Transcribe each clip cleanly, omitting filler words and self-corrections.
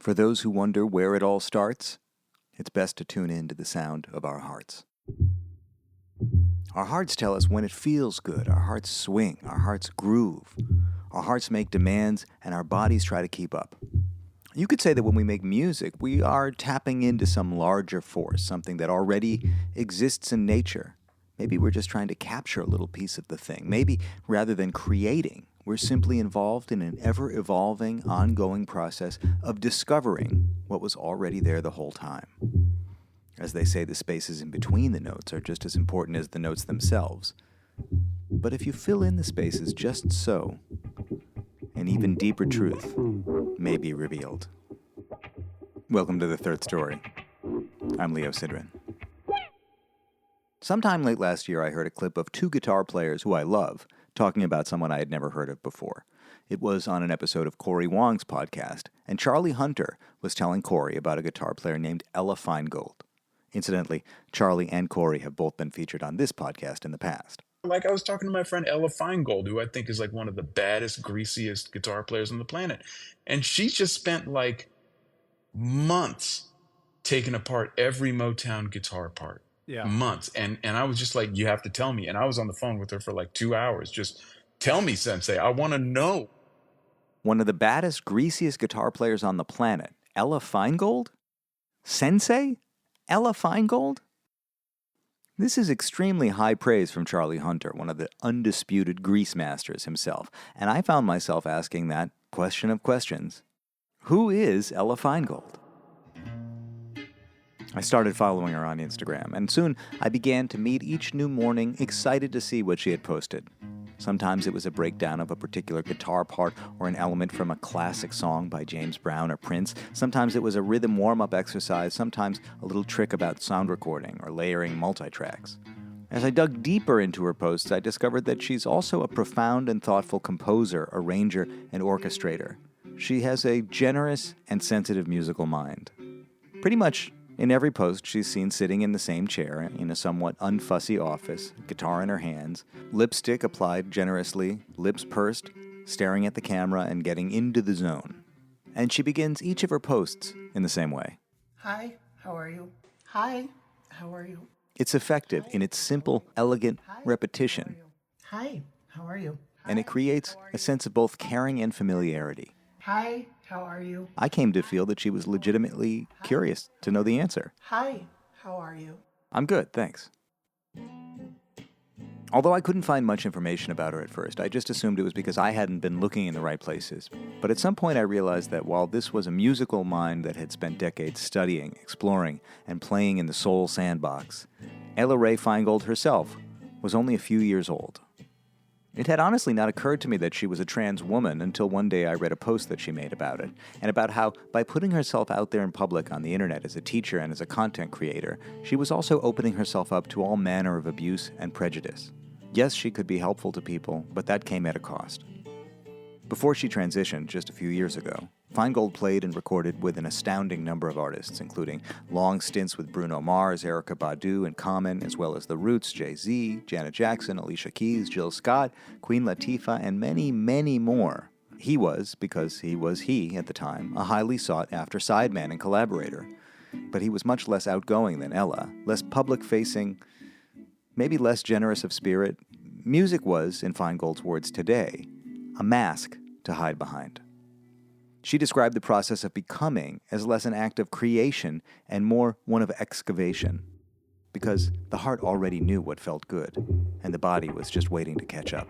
For those who wonder where it all starts, it's best to tune in to the sound of our hearts. Our hearts tell us when it feels good. Our hearts swing. Our hearts groove. Our hearts make demands, and our bodies try to keep up. You could say that when we make music, we are tapping into some larger force, something that already exists in nature. Maybe we're just trying to capture a little piece of the thing. Maybe rather than creating, we're simply involved in an ever-evolving, ongoing process of discovering what was already there the whole time. As they say, the spaces in between the notes are just as important as the notes themselves. But if you fill in the spaces just so, an even deeper truth may be revealed. Welcome to The Third Story. I'm Leo Sidran. Sometime late last year, I heard a clip of two guitar players who I love talking about someone I had never heard of before. It was on an episode of Corey Wong's podcast, and Charlie Hunter was telling Corey about a guitar player named Ella Feingold. Incidentally, Charlie and Corey have both been featured on this podcast in the past. Like I was talking to my friend Ella Feingold, who I think is like one of the baddest, greasiest guitar players on the planet. And she just spent like months taking apart every Motown guitar part. Yeah. Months. And I was just like, you have to tell me. And I was on the phone with her for like 2 hours. Just tell me, Sensei. I want to know. One of the baddest, greasiest guitar players on the planet, Ella Feingold? Sensei? Ella Feingold? This is extremely high praise from Charlie Hunter, one of the undisputed grease masters himself, and I found myself asking that question of questions. Who is Ella Feingold? I started following her on Instagram, and soon I began to meet each new morning excited to see what she had posted. Sometimes it was a breakdown of a particular guitar part or an element from a classic song by James Brown or Prince. Sometimes it was a rhythm warm-up exercise, sometimes a little trick about sound recording or layering multitracks. As I dug deeper into her posts, I discovered that she's also a profound and thoughtful composer, arranger, and orchestrator. She has a generous and sensitive musical mind. Pretty much in every post, she's seen sitting in the same chair in a somewhat unfussy office, guitar in her hands, lipstick applied generously, lips pursed, staring at the camera and getting into the zone. And she begins each of her posts in the same way. Hi, how are you? Hi, how are you? It's effective in its simple, elegant repetition, Hi, how are you? and it creates a sense of both caring and familiarity. Hi, how are you? I came to feel that she was legitimately curious to know the answer. Hi, how are you? I'm good, thanks. Although I couldn't find much information about her at first, I just assumed it was because I hadn't been looking in the right places. But at some point I realized that while this was a musical mind that had spent decades studying, exploring, and playing in the soul sandbox, Ella Ray Feingold herself was only a few years old. It had honestly not occurred to me that she was a trans woman until one day I read a post that she made about it, and about how, by putting herself out there in public on the internet as a teacher and as a content creator, she was also opening herself up to all manner of abuse and prejudice. Yes, she could be helpful to people, but that came at a cost. Before she transitioned, just a few years ago, Feingold played and recorded with an astounding number of artists, including long stints with Bruno Mars, Erykah Badu, and Common, as well as The Roots, Jay-Z, Janet Jackson, Alicia Keys, Jill Scott, Queen Latifah, and many, many more. He was, because he was he at the time, a highly sought-after sideman and collaborator. But he was much less outgoing than Ella, less public-facing, maybe less generous of spirit. Music was, in Feingold's words today, a mask to hide behind. She described the process of becoming as less an act of creation and more one of excavation, because the heart already knew what felt good, and the body was just waiting to catch up.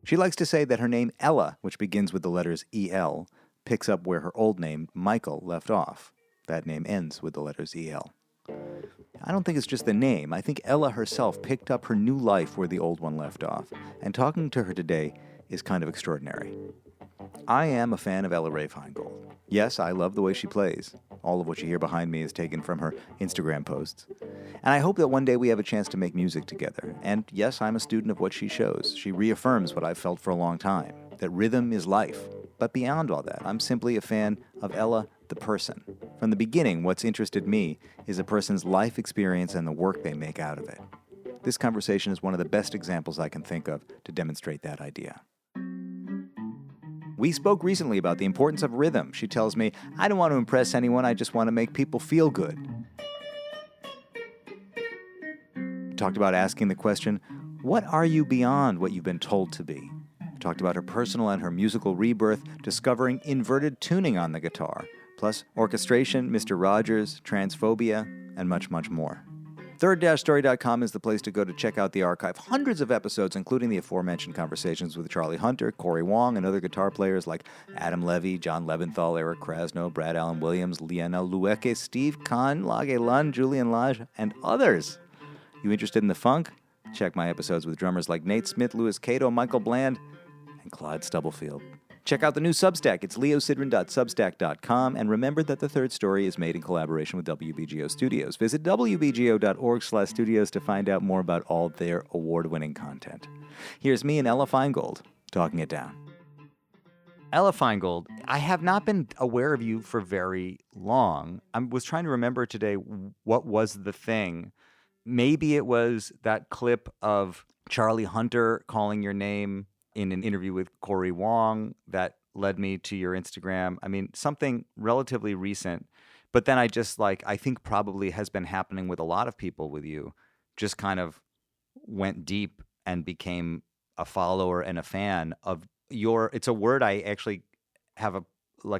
She likes to say that her name Ella, which begins with the letters E-L, picks up where her old name Michael left off. That name ends with the letters E-L. I don't think it's just the name. I think Ella herself picked up her new life where the old one left off, and talking to her today is kind of extraordinary. I am a fan of Ella Ray Feingold. Yes, I love the way she plays. All of what you hear behind me is taken from her Instagram posts. And I hope that one day we have a chance to make music together. And yes, I'm a student of what she shows. She reaffirms what I've felt for a long time, that rhythm is life. But beyond all that, I'm simply a fan of Ella, the person. From the beginning, what's interested me is a person's life experience and the work they make out of it. This conversation is one of the best examples I can think of to demonstrate that idea. We spoke recently about the importance of rhythm. She tells me, I don't want to impress anyone, I just want to make people feel good. Talked about asking the question, what are you beyond what you've been told to be? Talked about her personal and her musical rebirth, discovering inverted tuning on the guitar, plus orchestration, Mr. Rogers, transphobia, and much, much more. Third-story.com is the place to go to check out the archive. Hundreds of episodes, including the aforementioned conversations with Charlie Hunter, Corey Wong, and other guitar players like Adam Levy, John Leventhal, Eric Krasno, Brad Allen Williams, Liana Lueke, Steve Kahn, Lage Lund, Julian Lage, and others. You interested in the funk? Check my episodes with drummers like Nate Smith, Louis Cato, Michael Bland, and Clyde Stubblefield. Check out the new Substack. It's leosidran.substack.com. And remember that The Third Story is made in collaboration with WBGO Studios. Visit wbgo.org/studios to find out more about all their award-winning content. Here's me and Ella Feingold talking it down. Ella Feingold, I have not been aware of you for very long. I was trying to remember today what was the thing. Maybe it was that clip of Charlie Hunter calling your name in an interview with Corey Wong that led me to your Instagram. I mean, something relatively recent. But then I think probably has been happening with a lot of people with you, just kind of went deep and became a follower and a fan of your, it's a word I actually have a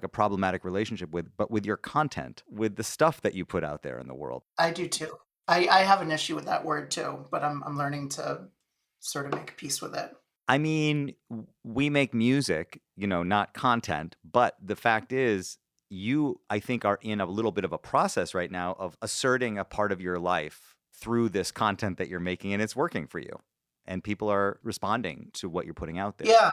problematic relationship with, but with your content, with the stuff that you put out there in the world. I do too. I have an issue with that word too, but I'm learning to sort of make peace with it. I mean, we make music, not content, but the fact is you, I think, are in a little bit of a process right now of asserting a part of your life through this content that you're making, and it's working for you. And people are responding to what you're putting out there. Yeah,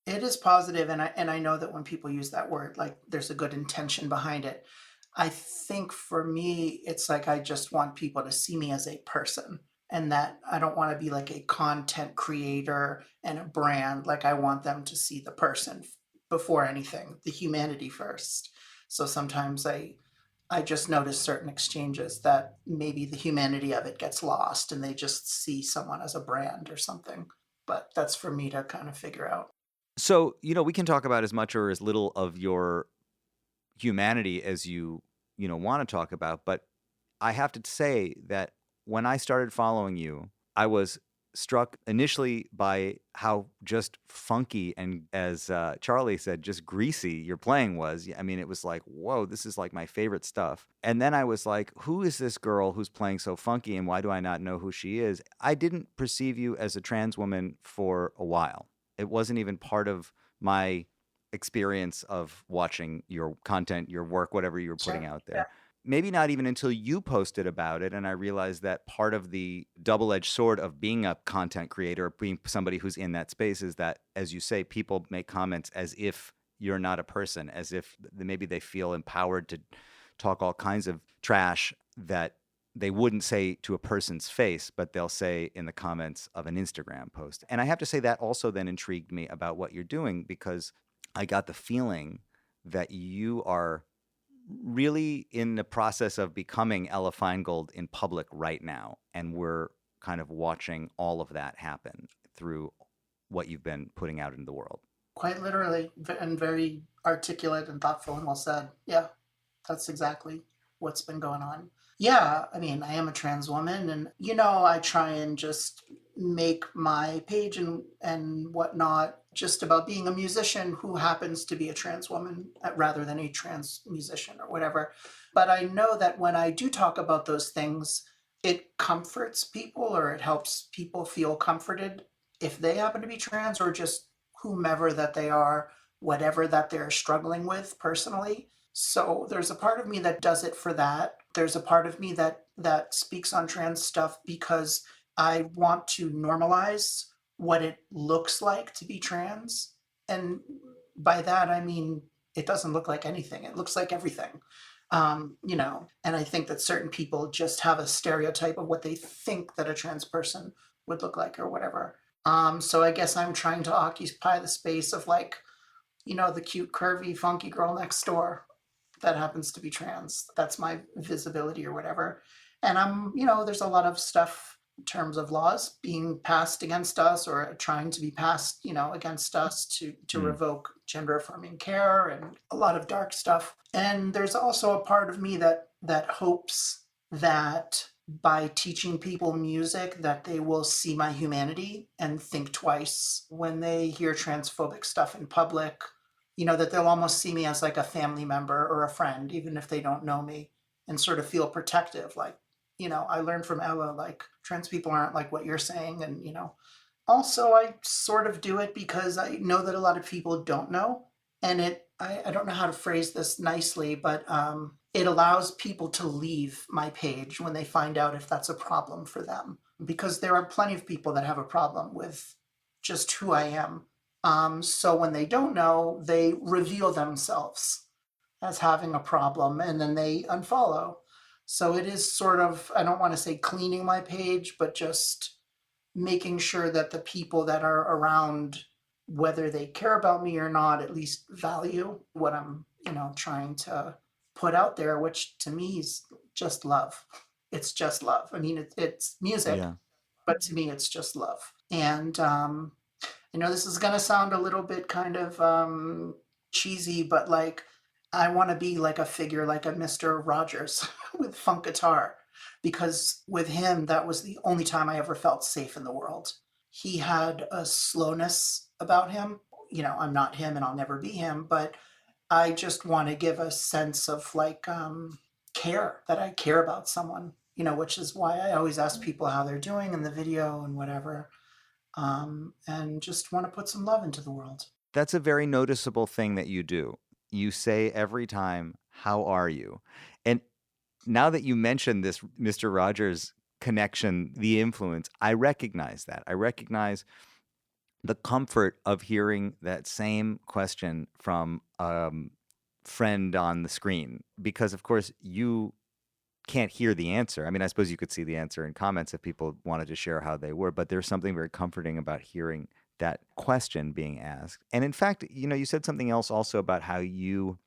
it is positive, and I know that when people use that word, like there's a good intention behind it. I think for me, it's like I just want people to see me as a person, and that I don't want to be like a content creator and a brand. Like I want them to see the person before anything, the humanity first. So sometimes I just notice certain exchanges that maybe the humanity of it gets lost and they just see someone as a brand or something. But that's for me to kind of figure out. So, we can talk about as much or as little of your humanity as you want to talk about, but I have to say that when I started following you, I was struck initially by how just funky and, as Charlie said, just greasy your playing was. I mean, it was like, whoa, this is like my favorite stuff. And then I was like, who is this girl who's playing so funky and why do I not know who she is? I didn't perceive you as a trans woman for a while. It wasn't even part of my experience of watching your content, your work, whatever you were putting out there. Yeah. Maybe not even until you posted about it, and I realized that part of the double-edged sword of being a content creator, being somebody who's in that space, is that, as you say, people make comments as if you're not a person, as if maybe they feel empowered to talk all kinds of trash that they wouldn't say to a person's face, but they'll say in the comments of an Instagram post. And I have to say that also then intrigued me about what you're doing, because I got the feeling that you are really in the process of becoming Ella Feingold in public right now. And we're kind of watching all of that happen through what you've been putting out into the world. Quite literally, and very articulate and thoughtful and well said. Yeah, that's exactly what's been going on. Yeah, I mean, I am a trans woman, and I try and just make my page and whatnot just about being a musician who happens to be a trans woman rather than a trans musician or whatever. But I know that when I do talk about those things, it comforts people or it helps people feel comforted if they happen to be trans or just whomever that they are, whatever that they're struggling with personally. So there's a part of me that does it for that. There's a part of me that speaks on trans stuff because I want to normalize what it looks like to be trans. And by that, I mean, it doesn't look like anything. It looks like everything, and I think that certain people just have a stereotype of what they think that a trans person would look like or whatever. So I guess I'm trying to occupy the space of the cute, curvy, funky girl next door that happens to be trans. That's my visibility or whatever. And there's a lot of stuff in terms of laws being passed against us or trying to be passed, against us to Mm. revoke gender affirming care and a lot of dark stuff. And there's also a part of me that hopes that by teaching people music that they will see my humanity and think twice when they hear transphobic stuff in public, that they'll almost see me as like a family member or a friend, even if they don't know me, and sort of feel protective. Like, I learned from Ella, like, trans people aren't like what you're saying. And, also I sort of do it because I know that a lot of people don't know. And I don't know how to phrase this nicely, but it allows people to leave my page when they find out if that's a problem for them. Because there are plenty of people that have a problem with just who I am. So when they don't know, they reveal themselves as having a problem and then they unfollow. So it is sort of, I don't want to say cleaning my page, but just making sure that the people that are around, whether they care about me or not, at least value what I'm, trying to put out there, which to me is just love. It's just love. I mean, it's music, Yeah. but to me, it's just love. And I know this is going to sound a little bit kind of cheesy, but like I want to be like a figure like a Mr. Rogers with funk guitar, because with him, that was the only time I ever felt safe in the world. He had a slowness about him. I'm not him and I'll never be him, but I just want to give a sense of like care, that I care about someone, which is why I always ask people how they're doing in the video and whatever, and just want to put some love into the world. That's a very noticeable thing that you do. You say every time, "How are you?" And now that you mentioned this Mr. Rogers connection, the influence, I recognize that. I recognize the comfort of hearing that same question from a friend on the screen, because, of course, you can't hear the answer. I mean, I suppose you could see the answer in comments if people wanted to share how they were, but there's something very comforting about hearing that question being asked. And in fact, you said something else also about how you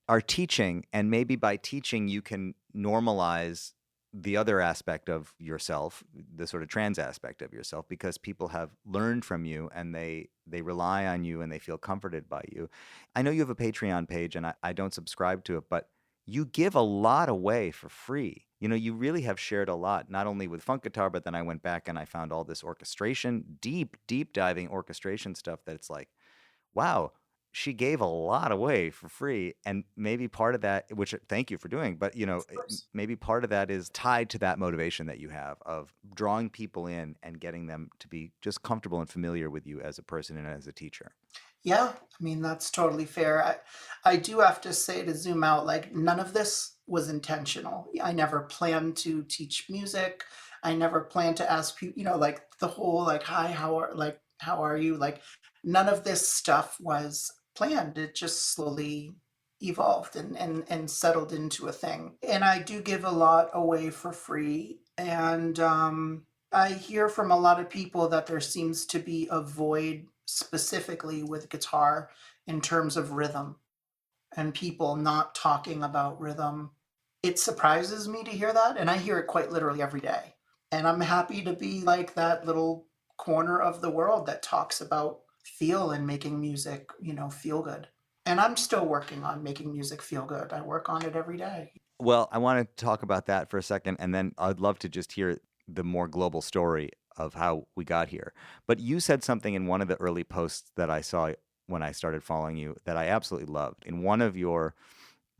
are teaching, and maybe by teaching, you can normalize the other aspect of yourself, the sort of trans aspect of yourself, because people have learned from you and they rely on you and they feel comforted by you. I know you have a Patreon page, and I don't subscribe to it, but you give a lot away for free. You really have shared a lot, not only with funk guitar, but then I went back and I found all this orchestration, deep diving orchestration stuff that it's like, wow, she gave a lot away for free. And maybe part of that, which thank you for doing, but maybe part of that is tied to that motivation that you have of drawing people in and getting them to be just comfortable and familiar with you as a person and as a teacher. Yeah, I mean, that's totally fair. I do have to say, to zoom out, like none of this was intentional. I never planned to teach music. I never planned to ask people, like the whole like, hi, how are you? Like none of this stuff was planned. It just slowly evolved and settled into a thing. And I do give a lot away for free. And I hear from a lot of people that there seems to be a void specifically with guitar in terms of rhythm and people not talking about rhythm. It surprises me to hear that, and I hear it quite literally every day. And I'm happy to be like that little corner of the world that talks about feel and making music, feel good. And I'm still working on making music feel good. I work on it every day. Well, I want to talk about that for a second, and then I'd love to just hear the more global story of how we got here. But you said something in one of the early posts that I saw when I started following you that I absolutely loved. In one of your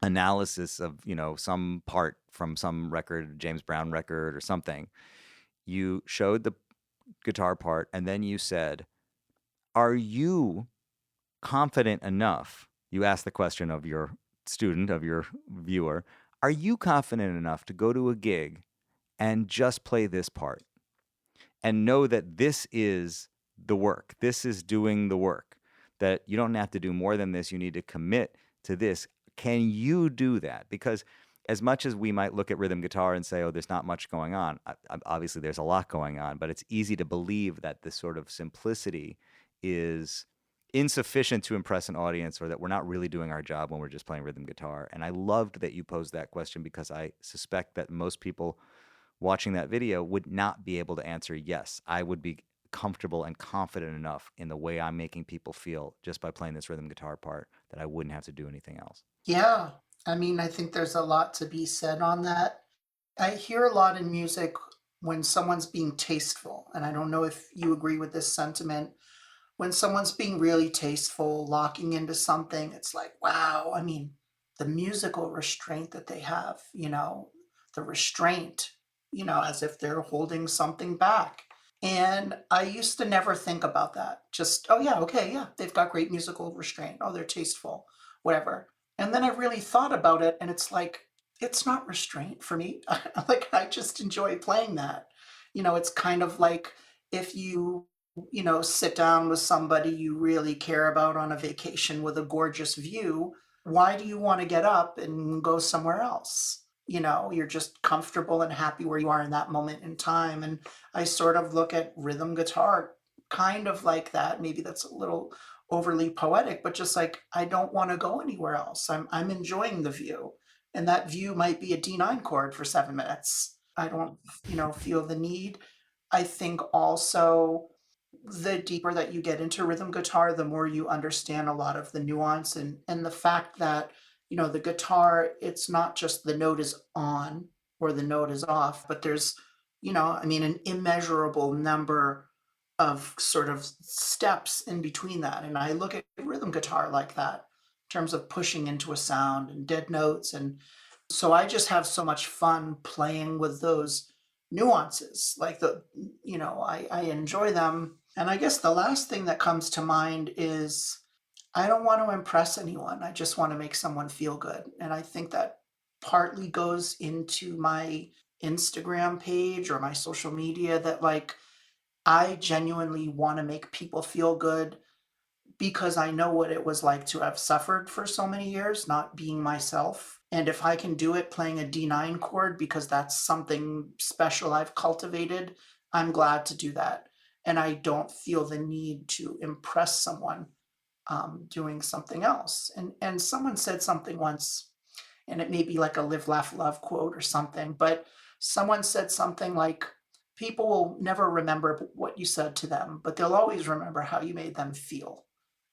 analysis of, some part from some record, James Brown record or something, you showed the guitar part, and then you said, "Are you confident enough?" You asked the question of your student, of your viewer. Are you confident enough to go to a gig and just play this part and know that this is the work? This is doing the work, that you don't have to do more than this. You need to commit to this. Can you do that? Because as much as we might look at rhythm guitar and say, oh, there's not much going on, obviously there's a lot going on, but it's easy to believe that this sort of simplicity is insufficient to impress an audience, or that we're not really doing our job when we're just playing rhythm guitar. And I loved that you posed that question, because I suspect that most people watching that video would not be able to answer yes. I would be comfortable and confident enough in the way I'm making people feel just by playing this rhythm guitar part that I wouldn't have to do anything else. Yeah. I mean, I think there's a lot to be said on that. I hear a lot in music when someone's being tasteful, and I don't know if you agree with this sentiment. When someone's being really tasteful, locking into something, it's like, wow. I mean, the musical restraint that they have, the restraint, as if they're holding something back. And I used to never think about that. Just, oh, yeah, okay, yeah, they've got great musical restraint. Oh, they're tasteful, whatever. And then I really thought about it, and it's like, it's not restraint for me. Like, I just enjoy playing that. It's kind of like if you sit down with somebody you really care about on a vacation with a gorgeous view, why do you want to get up and go somewhere else? You're just comfortable and happy where you are in that moment in time. And I sort of look at rhythm guitar kind of like that. Maybe that's a little overly poetic, but just like I don't want to go anywhere else. I'm enjoying the view. And that view might be a D9 chord for 7 minutes. I don't, feel the need. I think also the deeper that you get into rhythm guitar, the more you understand a lot of the nuance and the fact that, the guitar, it's not just the note is on or the note is off, but there's, I mean, an immeasurable number of sort of steps in between that. And I look at rhythm guitar like that in terms of pushing into a sound and dead notes. And so I just have so much fun playing with those nuances. Like I enjoy them. And I guess the last thing that comes to mind is I don't want to impress anyone. I just want to make someone feel good. And I think that partly goes into my Instagram page or my social media that like I genuinely want to make people feel good because I know what it was like to have suffered for so many years, not being myself. And if I can do it playing a D9 chord because that's something special I've cultivated, I'm glad to do that. And I don't feel the need to impress someone doing something else. And someone said something once, and it may be like a live, laugh, love quote or something, but someone said something like, people will never remember what you said to them, but they'll always remember how you made them feel.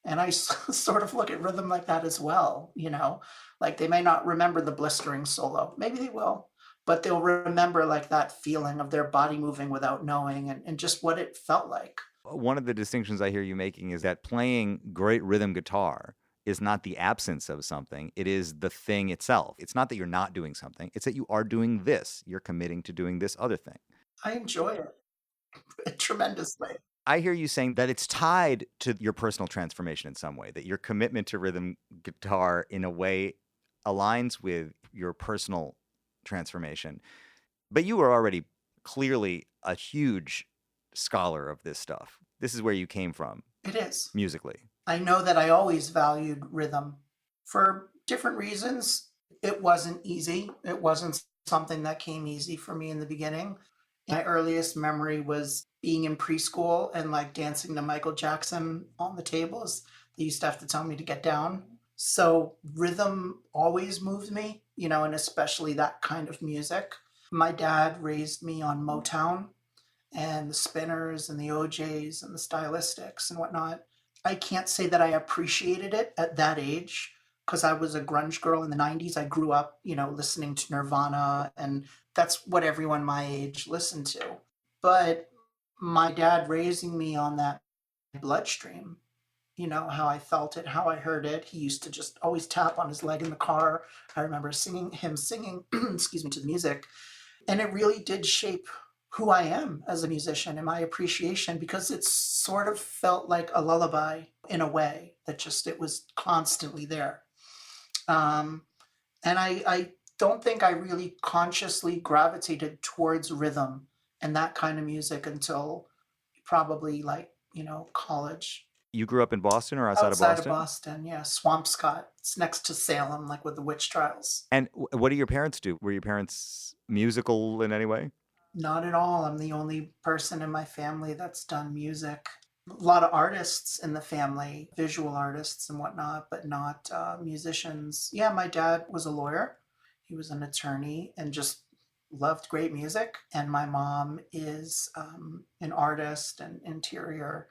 And I sort of look at rhythm like that as well, like they may not remember the blistering solo, maybe they will, but they'll remember like that feeling of their body moving without knowing and just what it felt like. One of the distinctions I hear you making is that playing great rhythm guitar is not the absence of something. It is the thing itself. It's not that you're not doing something. It's that you are doing this. You're committing to doing this other thing. I enjoy it tremendously. I hear you saying that it's tied to your personal transformation in some way, that your commitment to rhythm guitar in a way aligns with your personal transformation. But you were already clearly a huge scholar of this stuff. This is where you came from. It is. Musically. I know that I always valued rhythm for different reasons. It wasn't easy. It wasn't something that came easy for me in the beginning. My earliest memory was being in preschool and like dancing to Michael Jackson on the tables. They used to have to tell me to get down. So rhythm always moved me, and especially that kind of music. My dad raised me on Motown and the Spinners and the OJs and the Stylistics and whatnot. I can't say that I appreciated it at that age because I was a grunge girl in the 90s. I grew up, listening to Nirvana, and that's what everyone my age listened to. But my dad raising me on that bloodstream, how I felt it, how I heard it. He used to just always tap on his leg in the car. I remember him singing, excuse me, to the music. And it really did shape who I am as a musician and my appreciation because it sort of felt like a lullaby in a way that just it was constantly there. And I don't think I really consciously gravitated towards rhythm and that kind of music until probably like, college. You grew up in Boston or outside of Outside of Boston? Boston, yeah. Swampscott. It's next to Salem, like with the witch trials. And what do your parents do? Were your parents musical in any way? Not at all. I'm the only person in my family that's done music. A lot of artists in the family, visual artists and whatnot, but not musicians. Yeah, my dad was a lawyer. He was an attorney and just loved great music, and my mom is an artist and interior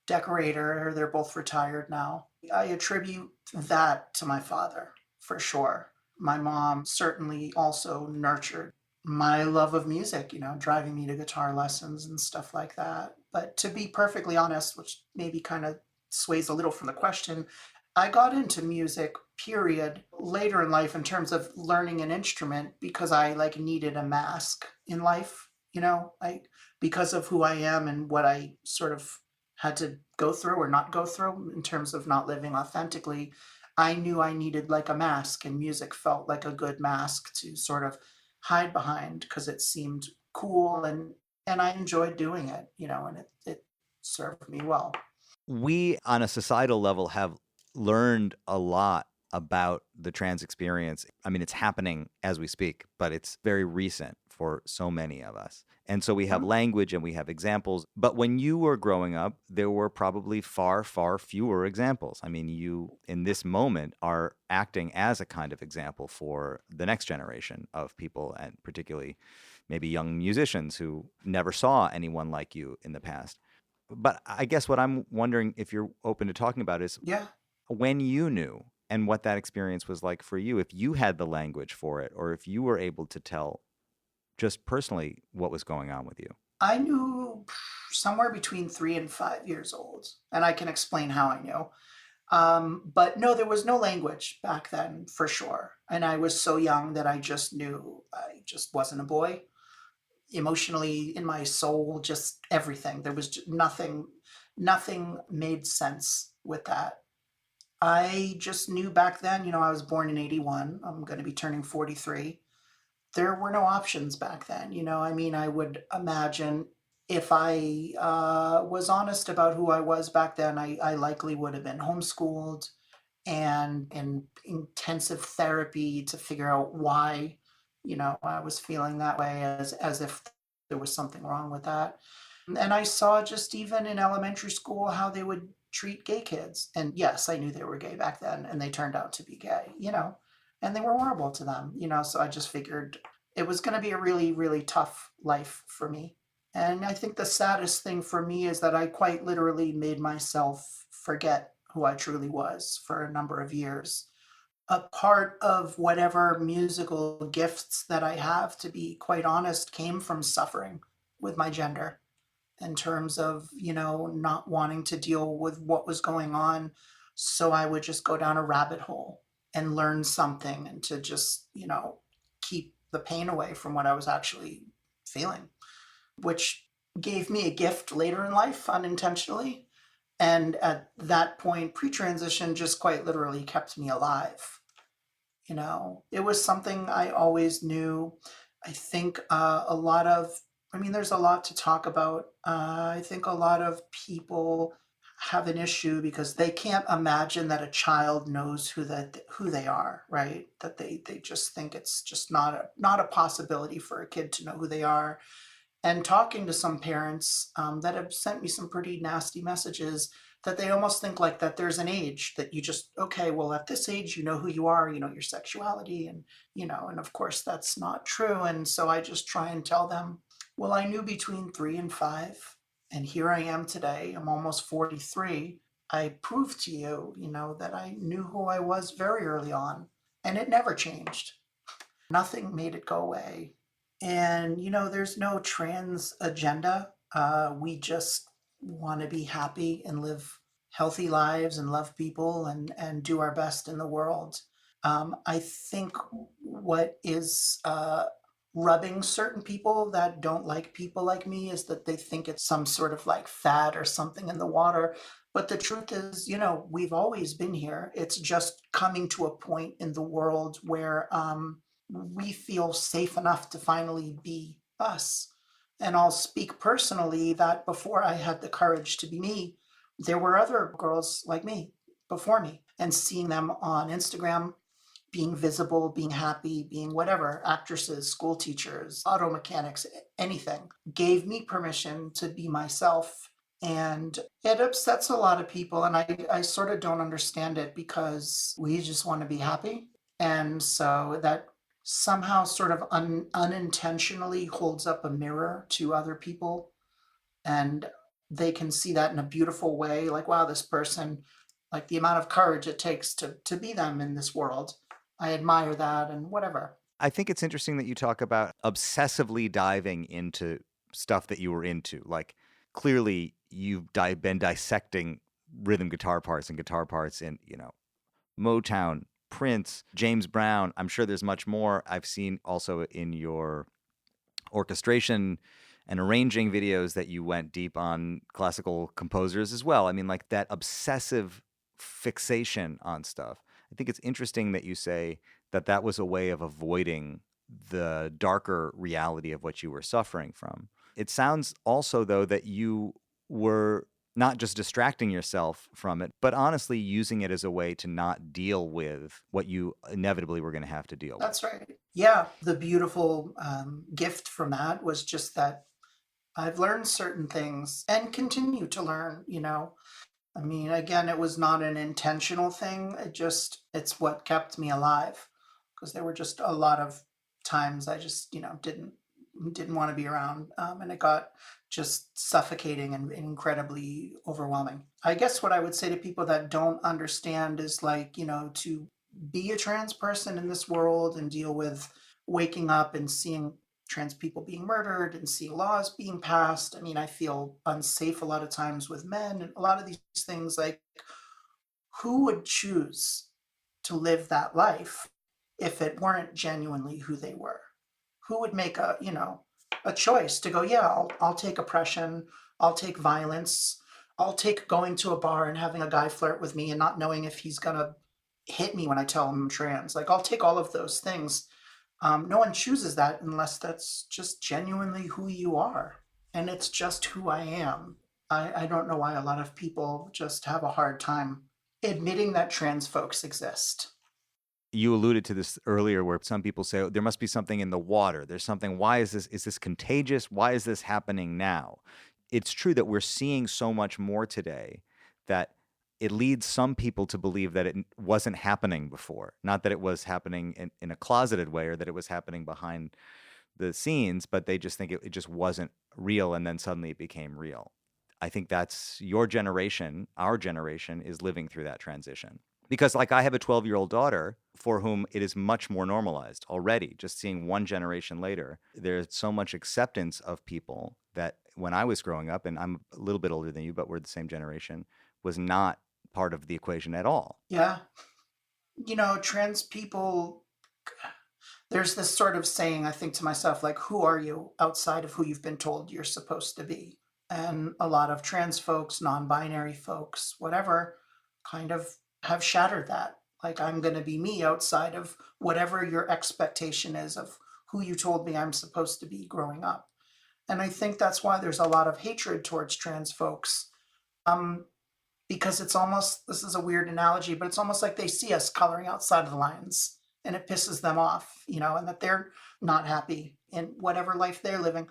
decorator. They're both retired now. I attribute that to my father for sure. My mom certainly also nurtured my love of music, driving me to guitar lessons and stuff like that. But to be perfectly honest, which maybe kind of sways a little from the question, I got into music, period, later in life in terms of learning an instrument because I like needed a mask in life, like because of who I am and what I sort of had to go through or not go through in terms of not living authentically. I knew I needed like a mask, and music felt like a good mask to sort of hide behind because it seemed cool, and I enjoyed doing it, and it served me well. We, on a societal level, have learned a lot about the trans experience. I mean, it's happening as we speak, but it's very recent for so many of us. And so we have language and we have examples. But when you were growing up, there were probably far, far fewer examples. I mean, you, in this moment, are acting as a kind of example for the next generation of people, and particularly maybe young musicians who never saw anyone like you in the past. But I guess what I'm wondering, if you're open to talking about, is Yeah. when you knew and what that experience was like for you, if you had the language for it, or if you were able to tell just personally what was going on with you. I knew somewhere between 3 and 5 years old, and I can explain how I knew. But no, there was no language back then for sure. And I was so young that I just knew I just wasn't a boy. Emotionally, in my soul, just everything. There was just nothing made sense with that. I just knew back then, I was born in 81. I'm going to be turning 43. There were no options back then. I mean, I would imagine if I was honest about who I was back then, I likely would have been homeschooled and in intensive therapy to figure out why, I was feeling that way, as if there was something wrong with that. And I saw just even in elementary school how they would treat gay kids. And yes, I knew they were gay back then, and they turned out to be gay, and they were horrible to them, so I just figured it was going to be a really, really tough life for me. And I think the saddest thing for me is that I quite literally made myself forget who I truly was for a number of years. A part of whatever musical gifts that I have, to be quite honest, came from suffering with my gender, in terms of, not wanting to deal with what was going on. So I would just go down a rabbit hole and learn something, and to just, keep the pain away from what I was actually feeling, which gave me a gift later in life unintentionally. And at that point, pre transition just quite literally kept me alive. It was something I always knew. I think I mean, there's a lot to talk about. I think a lot of people have an issue because they can't imagine that a child knows who they are, right? That they just think it's just not a possibility for a kid to know who they are. And talking to some parents that have sent me some pretty nasty messages, that they almost think like that there's an age that you just, okay, well, at this age, you know who you are, your sexuality, and of course that's not true. And so I just try and tell them, well, I knew between 3 and 5, and here I am today. I'm almost 43. I proved to you, that I knew who I was very early on, and it never changed. Nothing made it go away. And, there's no trans agenda. We just want to be happy and live healthy lives and love people and do our best in the world. I think what is rubbing certain people that don't like people like me is that they think it's some sort of like fad or something in the water. But the truth is, we've always been here. It's just coming to a point in the world where we feel safe enough to finally be us. And I'll speak personally that before I had the courage to be me, there were other girls like me before me, and seeing them on Instagram being visible, being happy, being whatever, actresses, school teachers, auto mechanics, anything, gave me permission to be myself. And it upsets a lot of people. And I sort of don't understand it, because we just want to be happy. And so that somehow sort of unintentionally holds up a mirror to other people, and they can see that in a beautiful way, like, wow, this person, like the amount of courage it takes to be them in this world. I admire that and whatever. I think it's interesting that you talk about obsessively diving into stuff that you were into. Like, clearly, you've been dissecting rhythm guitar parts in, Motown, Prince, James Brown. I'm sure there's much more. I've seen also in your orchestration and arranging videos that you went deep on classical composers as well. I mean, like that obsessive fixation on stuff. I think it's interesting that you say that that was a way of avoiding the darker reality of what you were suffering from. It sounds also, though, that you were not just distracting yourself from it, but honestly using it as a way to not deal with what you inevitably were going to have to deal with. That's right. Yeah, the beautiful gift from that was just that I've learned certain things and continue to learn, you know. I mean, again, it was not an intentional thing. It's what kept me alive, because there were just a lot of times I just, didn't want to be around. And it got just suffocating and incredibly overwhelming. I guess what I would say to people that don't understand is, like, to be a trans person in this world and deal with waking up and seeing trans people being murdered and seeing laws being passed. I mean, I feel unsafe a lot of times with men and a lot of these things. Like, who would choose to live that life if it weren't genuinely who they were? Who would make a choice to go, yeah, I'll take oppression, I'll take violence, I'll take going to a bar and having a guy flirt with me and not knowing if he's gonna hit me when I tell him I'm trans. Like, I'll take all of those things. No one chooses that unless that's just genuinely who you are. And it's just who I am. I don't know why a lot of people just have a hard time admitting that trans folks exist. You alluded to this earlier where some people say, oh, there must be something in the water. There's something. Why is this contagious? Why is this happening now? It's true that we're seeing so much more today that it leads some people to believe that it wasn't happening before. Not that it was happening in a closeted way or that it was happening behind the scenes, but they just think it just wasn't real, and then suddenly it became real. I think that's your generation, our generation, is living through that transition. Because, like, I have a 12-year-old daughter for whom it is much more normalized already. Just seeing one generation later, there's so much acceptance of people that when I was growing up, and I'm a little bit older than you, but we're the same generation, was not part of the equation at all. Yeah. Trans people, there's this sort of saying, I think to myself, like, who are you outside of who you've been told you're supposed to be? And a lot of trans folks, non binary folks, whatever, kind of have shattered that. Like, I'm going to be me outside of whatever your expectation is of who you told me I'm supposed to be growing up. And I think that's why there's a lot of hatred towards trans folks. Um, because it's almost, this is a weird analogy, but it's almost like they see us coloring outside of the lines and it pisses them off, and that they're not happy in whatever life they're living.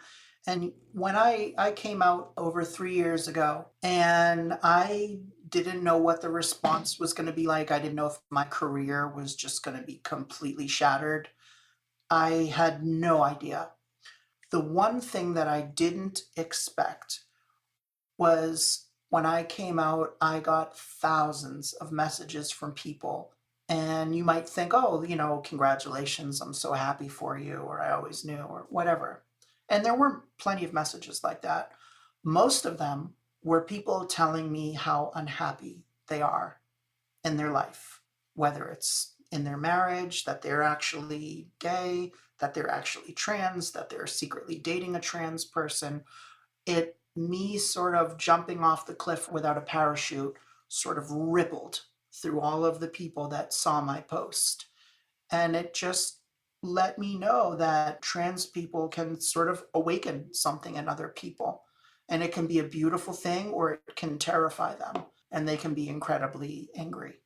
And when I came out over 3 years ago, and I didn't know what the response was going to be like, I didn't know if my career was just going to be completely shattered. I had no idea. The one thing that I didn't expect was when I came out, I got thousands of messages from people. And you might think, oh, congratulations, I'm so happy for you, or I always knew, or whatever. And there were plenty of messages like that. Most of them were people telling me how unhappy they are in their life, whether it's in their marriage, that they're actually gay, that they're actually trans, that they're secretly dating a trans person. Me sort of jumping off the cliff without a parachute sort of rippled through all of the people that saw my post. And it just let me know that trans people can sort of awaken something in other people. And it can be a beautiful thing, or it can terrify them. And they can be incredibly angry,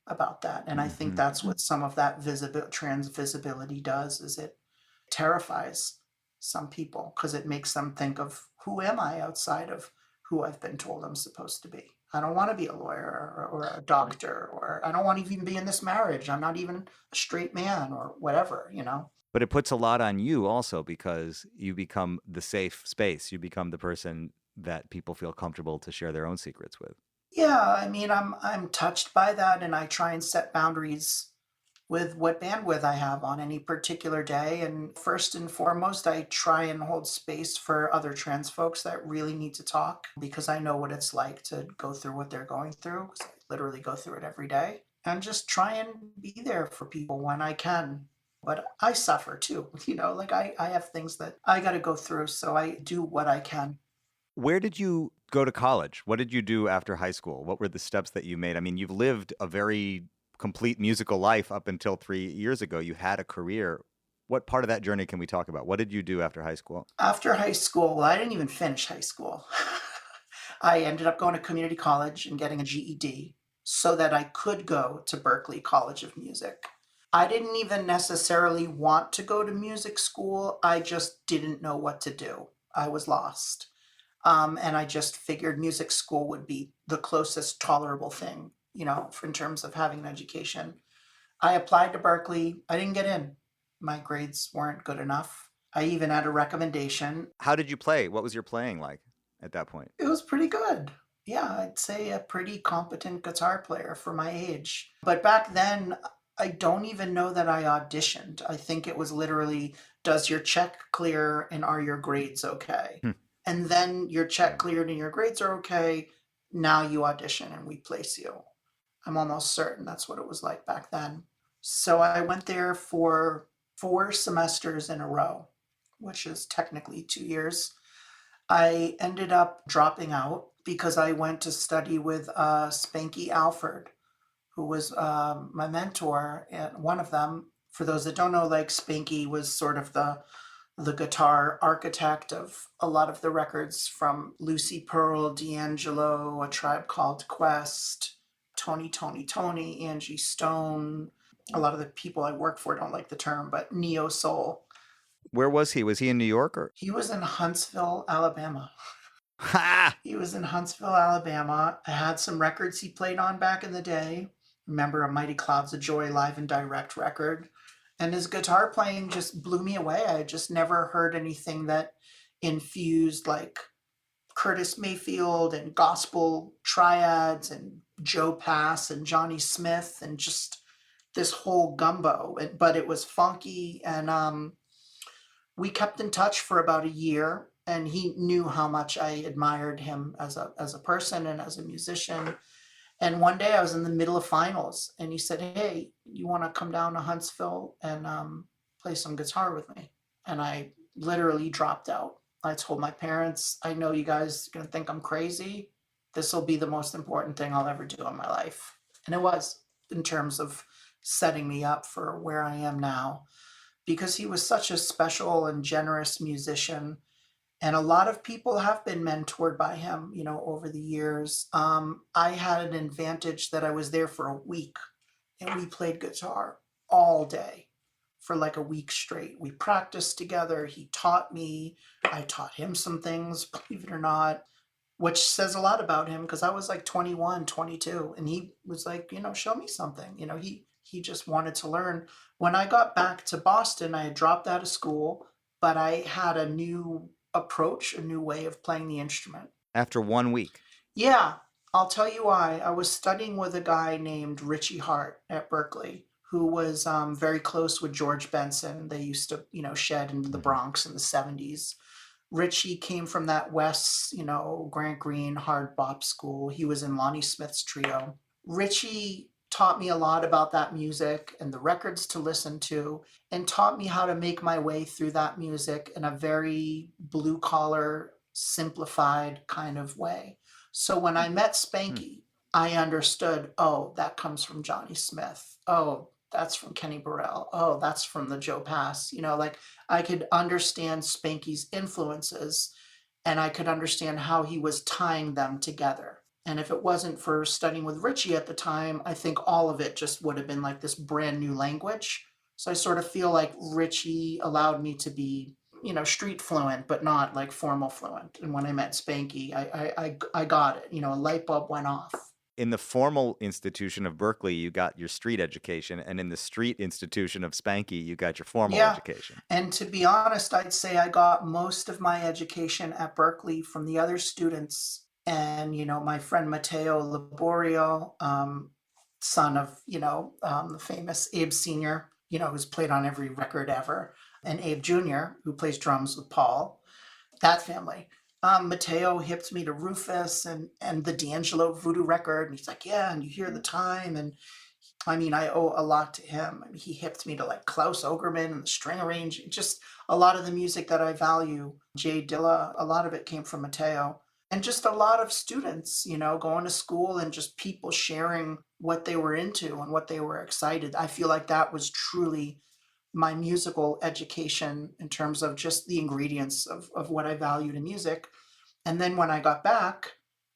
about that. And I think that's what some of that trans visibility does, is it terrifies some people because it makes them think of, who am I outside of who I've been told I'm supposed to be? I don't want to be a lawyer or a doctor, or I don't want to even be in this marriage. I'm not even a straight man or whatever, you know? But it puts a lot on you also because you become the safe space. You become the person that people feel comfortable to share their own secrets with. Yeah, I mean, I'm touched by that, and I try and set boundaries with what bandwidth I have on any particular day. And first and foremost, I try and hold space for other trans folks that really need to talk because I know what it's like to go through what they're going through, because I literally go through it every day. And just try and be there for people when I can. But I suffer too, like I have things that I got to go through. So I do what I can. Where did you go to college? What did you do after high school? What were the steps that you made? I mean, you've lived a very complete musical life up until 3 years ago. You had a career. What part of that journey can we talk about? What did you do after high school? After high school, well, I didn't even finish high school. I ended up going to community college and getting a GED so that I could go to Berklee College of Music. I didn't even necessarily want to go to music school. I just didn't know what to do. I was lost. And I just figured music school would be the closest tolerable thing, in terms of having an education. I applied to Berklee. I didn't get in. My grades weren't good enough. I even had a recommendation. How did you play? What was your playing like at that point? It was pretty good. Yeah, I'd say a pretty competent guitar player for my age. But back then, I don't even know that I auditioned. I think it was literally, does your check clear and are your grades okay? And then your check cleared and your grades are okay. Now you audition and we place you. I'm almost certain that's what it was like back then. So I went there for 4 semesters in a row, which is technically 2 years. I ended up dropping out because I went to study with Spanky Alford, who was my mentor, and one of them. For those that don't know, like Spanky was sort of the guitar architect of a lot of the records from Lucy Pearl, D'Angelo, A Tribe Called Quest, Tony, Angie Stone. A lot of the people I work for don't like the term, but neo soul. Where was he? Was he in New York or? He was in Huntsville, Alabama. Ha! He was in Huntsville, Alabama. I had some records he played on back in the day. Remember a Mighty Clouds of Joy live and direct record. And his guitar playing just blew me away. I just never heard anything that infused like Curtis Mayfield and gospel triads and Joe Pass and Johnny Smith and just this whole gumbo. But it was funky, and we kept in touch for about a year, and he knew how much I admired him as a person and as a musician. And one day I was in the middle of finals, and he said, "Hey, you want to come down to Huntsville and play some guitar with me?" And I literally dropped out. I told my parents, "I know you guys are going to think I'm crazy. This will be the most important thing I'll ever do in my life." And it was, in terms of setting me up for where I am now, because he was such a special and generous musician. And a lot of people have been mentored by him, over the years. I had an advantage that I was there for a week, and we played guitar all day for like a week straight. We practiced together. He taught me. I taught him some things, believe it or not, which says a lot about him because I was like 21, 22, and he was like, show me something. He just wanted to learn. When I got back to Boston, I had dropped out of school, but I had a new approach, a new way of playing the instrument. After 1 week? Yeah, I'll tell you why. I was studying with a guy named Richie Hart at Berklee, who was very close with George Benson. They used to, shed into the Bronx in the 70s. Richie came from that West, Grant Green hard bop school. He was in Lonnie Smith's trio. Richie taught me a lot about that music and the records to listen to, and taught me how to make my way through that music in a very blue collar, simplified kind of way. So when I met Spanky, I understood, oh, that comes from Johnny Smith. Oh, that's from Kenny Burrell. Oh, that's from the Joe Pass. Like I could understand Spanky's influences, and I could understand how he was tying them together. And if it wasn't for studying with Richie at the time, I think all of it just would have been like this brand new language. So I sort of feel like Richie allowed me to be street fluent, but not like formal fluent. And when I met Spanky, I got it. A light bulb went off. In the formal institution of Berkeley, you got your street education, and in the street institution of Spanky, you got your formal Yeah. education. And to be honest, I'd say I got most of my education at Berkeley from the other students. And, my friend Matteo Laborio, son of, the famous Abe Sr., who's played on every record ever, and Abe Jr., who plays drums with Paul, that family. Mateo hipped me to Rufus and the D'Angelo Voodoo record. And he's like, yeah, and you hear the time. And I mean, I owe a lot to him. I mean, he hipped me to like Klaus Ogerman and the string arranging, just a lot of the music that I value. Jay Dilla, a lot of it came from Mateo. And just a lot of students, going to school and just people sharing what they were into and what they were excited. I feel like that was truly my musical education in terms of just the ingredients of what I valued in music. And then when I got back,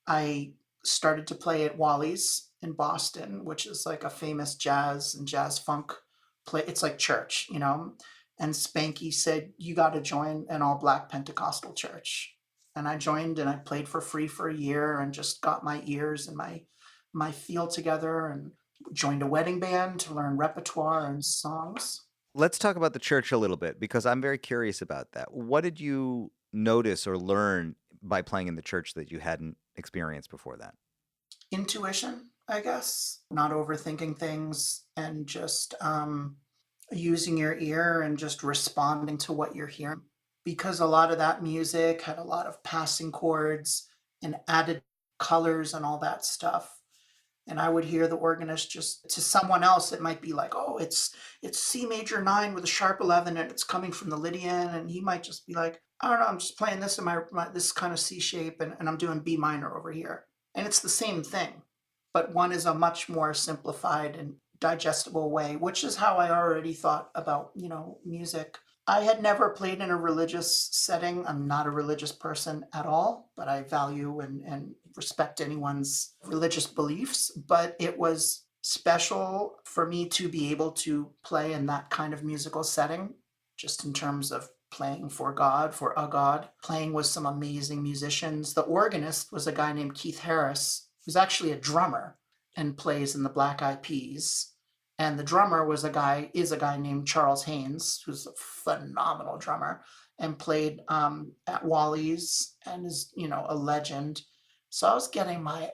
I started to play at Wally's in Boston, which is like a famous jazz and jazz funk play. It's like church, And Spanky said, you got to join an all black Pentecostal church. And I joined and I played for free for a year and just got my ears and my feel together and joined a wedding band to learn repertoire and songs. Let's talk about the church a little bit, because I'm very curious about that. What did you notice or learn by playing in the church that you hadn't experienced before that? Intuition, I guess, not overthinking things and just using your ear and just responding to what you're hearing. Because a lot of that music had a lot of passing chords and added colors and all that stuff. And I would hear the organist, just to someone else, it might be like, oh, it's C major 9 with a sharp 11 and it's coming from the Lydian. And he might just be like, I don't know, I'm just playing this in my this kind of C shape and I'm doing B minor over here. And it's the same thing, but one is a much more simplified and digestible way, which is how I already thought about, music. I had never played in a religious setting. I'm not a religious person at all, but I value and respect anyone's religious beliefs. But it was special for me to be able to play in that kind of musical setting, just in terms of playing for God, for a God, playing with some amazing musicians. The organist was a guy named Keith Harris, who's actually a drummer and plays in the Black Eyed Peas. And the drummer is a guy named Charles Haynes, who's a phenomenal drummer and played at Wally's and is, a legend. So I was getting my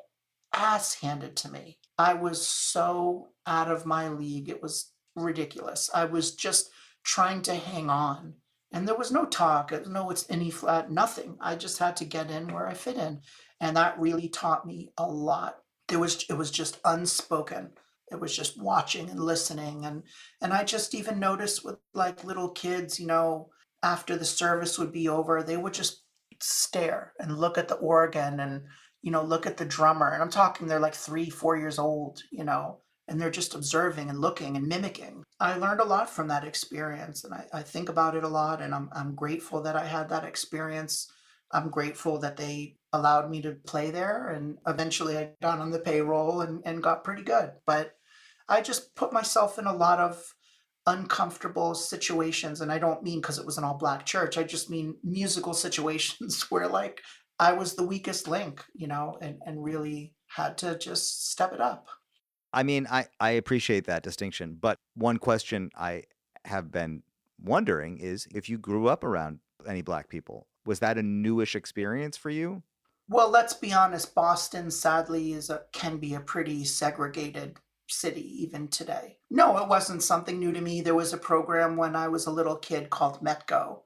ass handed to me. I was so out of my league. It was ridiculous. I was just trying to hang on. And there was no talk, no, it's any flat, nothing. I just had to get in where I fit in. And that really taught me a lot. It was just unspoken. It was just watching and listening. And I just even noticed with like little kids, after the service would be over, they would just stare and look at the organ and, look at the drummer. And I'm talking, they're like 3, 4 years old, and they're just observing and looking and mimicking. I learned a lot from that experience, and I think about it a lot, and I'm grateful that I had that experience. I'm grateful that they allowed me to play there, and eventually I got on the payroll and got pretty good. But I just put myself in a lot of uncomfortable situations, and I don't mean because it was an all black church. I just mean musical situations where like I was the weakest link, and really had to just step it up. I mean, I appreciate that distinction, but one question I have been wondering is if you grew up around any black people, was that a newish experience for you? Well, let's be honest, Boston sadly can be a pretty segregated city even today. No, it wasn't something new to me. There was a program when I was a little kid called MetGo,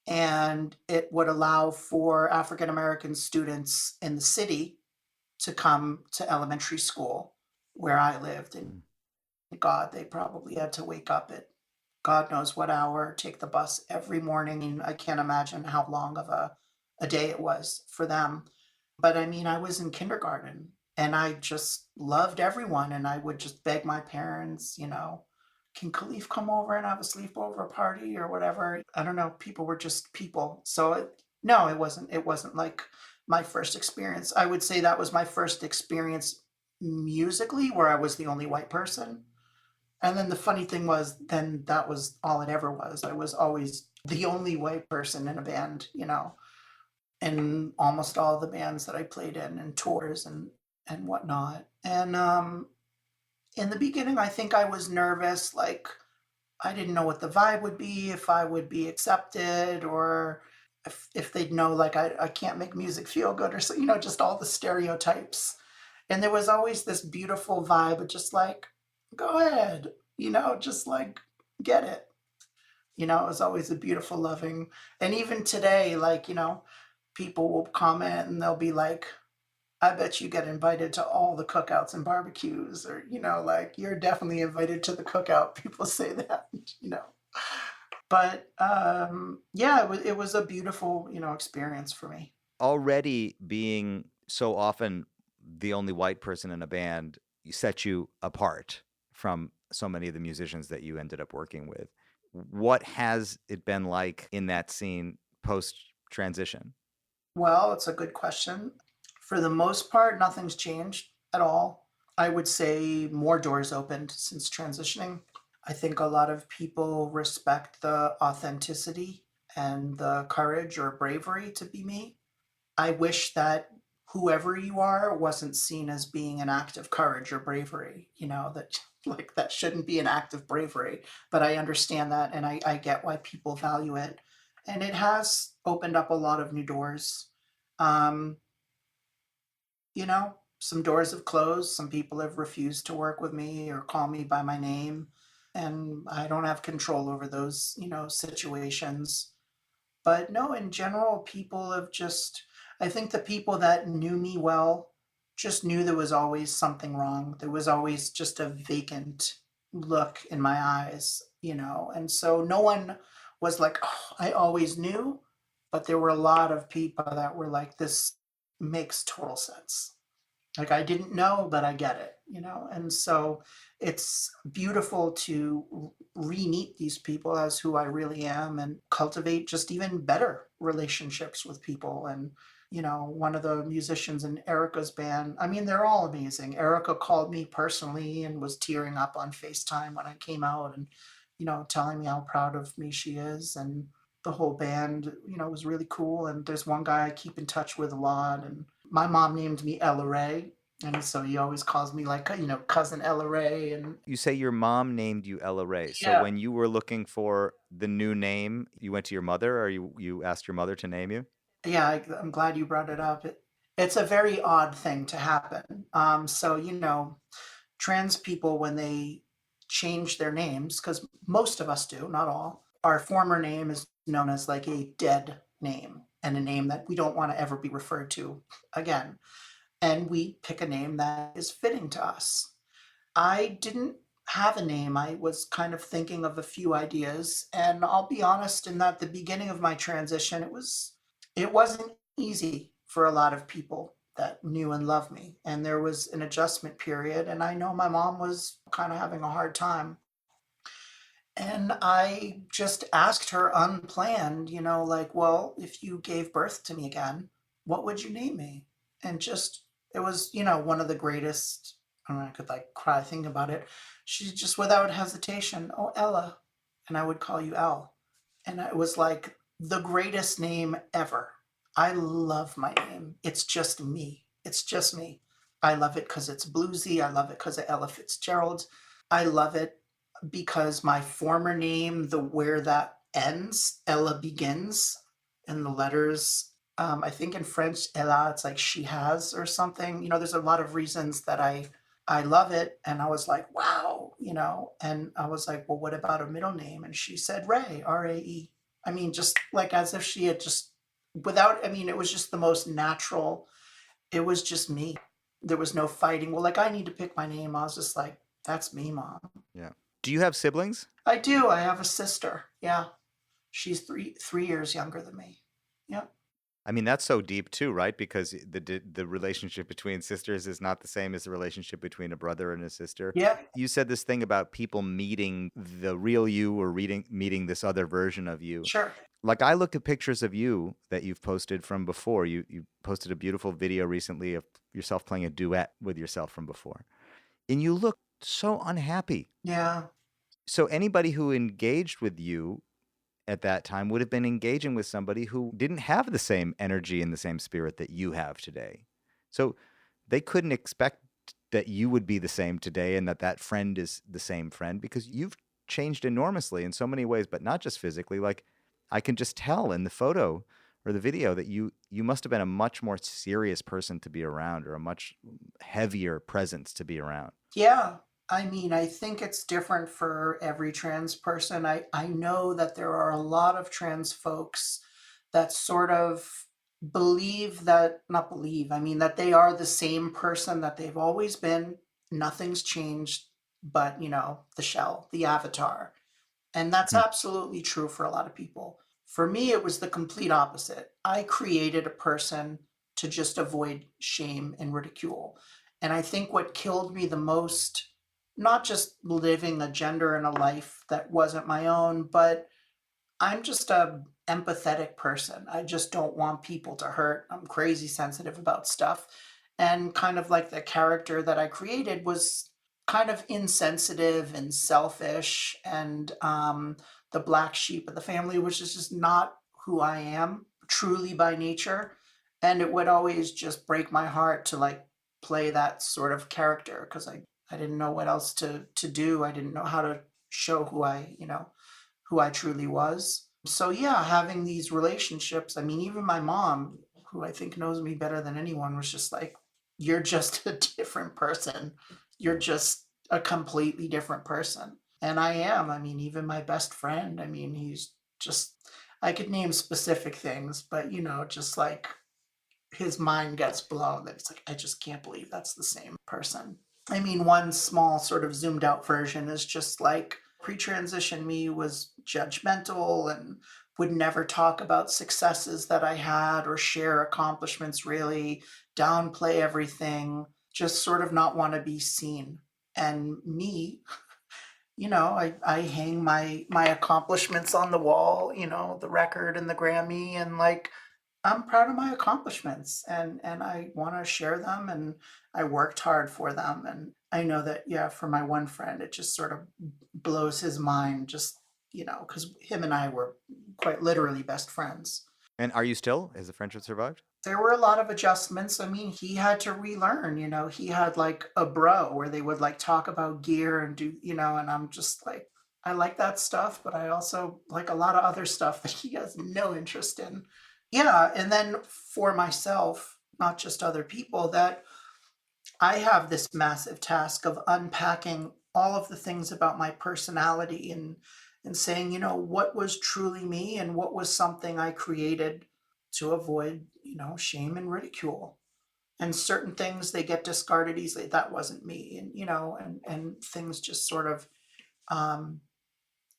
and it would allow for African American students in the city to come to elementary school where I lived. And God, they probably had to wake up at God knows what hour, take the bus every morning. And I can't imagine how long of a day it was for them. But I mean, I was in kindergarten and I just loved everyone. And I would just beg my parents, can Khalif come over and have a sleepover party or whatever? I don't know. People were just people. So no, it wasn't. It wasn't like my first experience. I would say that was my first experience musically where I was the only white person. And then the funny thing was, then that was all it ever was. I was always the only white person in a band, in almost all the bands that I played in and tours and whatnot. And in the beginning, I think I was nervous, like I didn't know what the vibe would be, if I would be accepted, or if they'd know like I can't make music feel good, or so, just all the stereotypes. And there was always this beautiful vibe of just like, go ahead, just like get it. It was always a beautiful, loving. And even today, like, people will comment and they'll be like, I bet you get invited to all the cookouts and barbecues, or, like you're definitely invited to the cookout. People say that, you know. But yeah, it was a beautiful, experience for me. Already being so often the only white person in a band set you apart from so many of the musicians that you ended up working with. What has it been like in that scene post transition? Well, it's a good question. For the most part, nothing's changed at all. I would say more doors opened since transitioning. I think a lot of people respect the authenticity and the courage or bravery to be me. I wish that whoever you are wasn't seen as being an act of courage or bravery, that like that shouldn't be an act of bravery. But I understand that, and I get why people value it. And it has opened up a lot of new doors. Um, some doors have closed. Some people have refused to work with me or call me by my name. And I don't have control over those, situations. But no, in general, people have just, I think the people that knew me well just knew there was always something wrong. There was always just a vacant look in my eyes. And so no one was like, oh, I always knew. But there were a lot of people that were like, this makes total sense. Like I didn't know, but I get it. And so it's beautiful to re-meet these people as who I really am and cultivate just even better relationships with people. And one of the musicians in Erica's band, I mean, they're all amazing. Erica called me personally and was tearing up on FaceTime when I came out, and telling me how proud of me she is. And the whole band, was really cool. And there's one guy I keep in touch with a lot, and my mom named me Ella Ray. And so he always calls me like, cousin Ella Ray. And You say your mom named you Ella Ray. So yeah, when you were looking for the new name, you went to your mother, or you asked your mother to name you? yeah, I'm glad you brought it up. It's a very odd thing to happen. So, trans people, when they change their names, because most of us do, not all, our former name is known as like a dead name and a name that we don't want to ever be referred to again. And we pick a name that is fitting to us. I didn't have a name. I was kind of thinking of a few ideas, and I'll be honest in that the beginning of my transition, it wasn't easy for a lot of people that knew and loved me, and there was an adjustment period, and I know my mom was kind of having a hard time. And I just asked her unplanned, like, well, if you gave birth to me again, what would you name me? And just, it was, one of the greatest. I mean, I could like cry thinking about it. She just, without hesitation, oh, Ella. And I would call you Elle. And it was like the greatest name ever. I love my name. It's just me. It's just me. I love it because it's bluesy. I love it because of Ella Fitzgerald. I love it because my former name, the where that ends, Ella begins, and the letters, I think in French, Ella, it's like she has or something. There's a lot of reasons that I love it. And I was like, wow, and I was like, well, what about a middle name? And she said Ray, Rae. I mean, just like as if she had just without, I mean, it was just the most natural. It was just me. There was no fighting. Well, like I need to pick my name. I was just like, that's me, mom. Yeah. Do you have siblings? I do. I have a sister. Yeah. She's three years younger than me. Yep. I mean, that's so deep too, right? Because the relationship between sisters is not the same as the relationship between a brother and a sister. Yep. You said this thing about people meeting the real you or meeting this other version of you. Sure. Like I look at pictures of you that you've posted from before. You posted a beautiful video recently of yourself playing a duet with yourself from before. And you look so unhappy. Yeah. So anybody who engaged with you at that time would have been engaging with somebody who didn't have the same energy and the same spirit that you have today. So they couldn't expect that you would be the same today and that that friend is the same friend because you've changed enormously in so many ways, but not just physically. Like I can just tell in the photo or the video that you must have been a much more serious person to be around or a much heavier presence to be around. Yeah. I mean, I think it's different for every trans person. I know that there are a lot of trans folks that sort of believe that, not believe, I mean, that they are the same person that they've always been. Nothing's changed but, the shell, the avatar. And that's Hmm. absolutely true for a lot of people. For me, it was the complete opposite. I created a person to just avoid shame and ridicule. And I think what killed me the most, not just living a gender and a life that wasn't my own, but I'm just a empathetic person. I just don't want people to hurt. I'm crazy sensitive about stuff. And kind of like the character that I created was kind of insensitive and selfish and the black sheep of the family, which is just not who I am truly by nature. And it would always just break my heart to like play that sort of character because I didn't know what else to do. I didn't know how to show who I truly was. So yeah, having these relationships, I mean, even my mom, who I think knows me better than anyone, was just like, you're just a different person. You're just a completely different person. And I am. I mean, even my best friend, I mean, he's just, I could name specific things, but just like his mind gets blown that it's like, I just can't believe that's the same person. I mean, one small sort of zoomed out version is just like pre transition me was judgmental and would never talk about successes that I had or share accomplishments, really downplay everything, just sort of not want to be seen. And me, I hang my accomplishments on the wall, the record and the Grammy, and like I'm proud of my accomplishments and I want to share them and I worked hard for them and I know that yeah for my one friend it just sort of blows his mind just cuz him and I were quite literally best friends. And are you still? Has the friendship survived? There were a lot of adjustments. I mean, he had to relearn, he had like a bro where they would like talk about gear and do, and I'm just like I like that stuff, but I also like a lot of other stuff that he has no interest in. Yeah, and then for myself, not just other people, that I have this massive task of unpacking all of the things about my personality and saying, what was truly me and what was something I created to avoid, shame and ridicule. And certain things they get discarded easily. That wasn't me. And and things just sort of um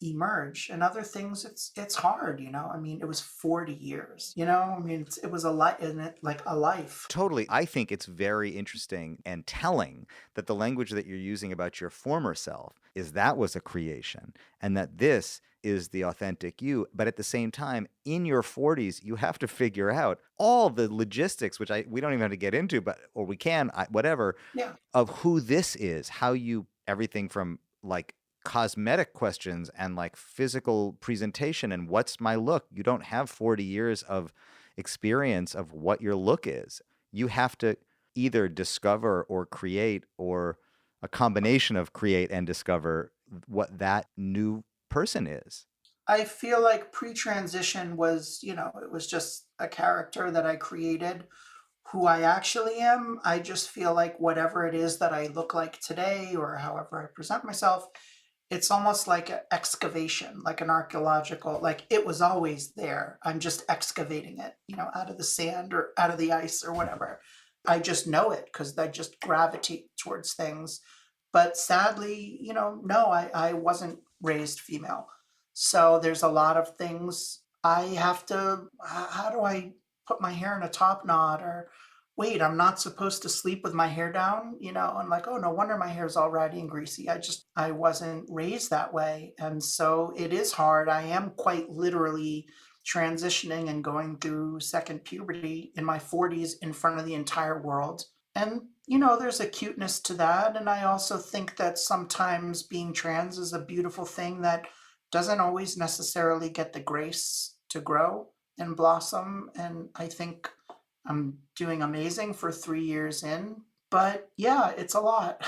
emerge and other things it's hard, I mean it was 40 years, I mean it was a life in it like a life. Totally. I think it's very interesting and telling that the language that you're using about your former self is that was a creation and that this is the authentic you. But at the same time, in your 40s, you have to figure out all the logistics, which we don't even have to get into, but or we can, whatever, Yeah. of who this is, how you everything from like cosmetic questions and like physical presentation and what's my look. You don't have 40 years of experience of what your look is. You have to either discover or create or a combination of create and discover what that new person is. I feel like pre-transition was, it was just a character that I created. Who I actually am, I just feel like whatever it is that I look like today or however I present myself, it's almost like an excavation, like an archaeological, like it was always there. I'm just excavating it, out of the sand or out of the ice or whatever. I just know it because I just gravitate towards things. But sadly, no, I wasn't raised female. So there's a lot of things I have to, how do I put my hair in a top knot or wait, I'm not supposed to sleep with my hair down, and like, oh, no wonder my hair's all ratty and greasy. I wasn't raised that way. And so it is hard. I am quite literally transitioning and going through second puberty in my 40s in front of the entire world. And there's a cuteness to that. And I also think that sometimes being trans is a beautiful thing that doesn't always necessarily get the grace to grow and blossom. And I think I'm doing amazing for 3 years in. But yeah, it's a lot.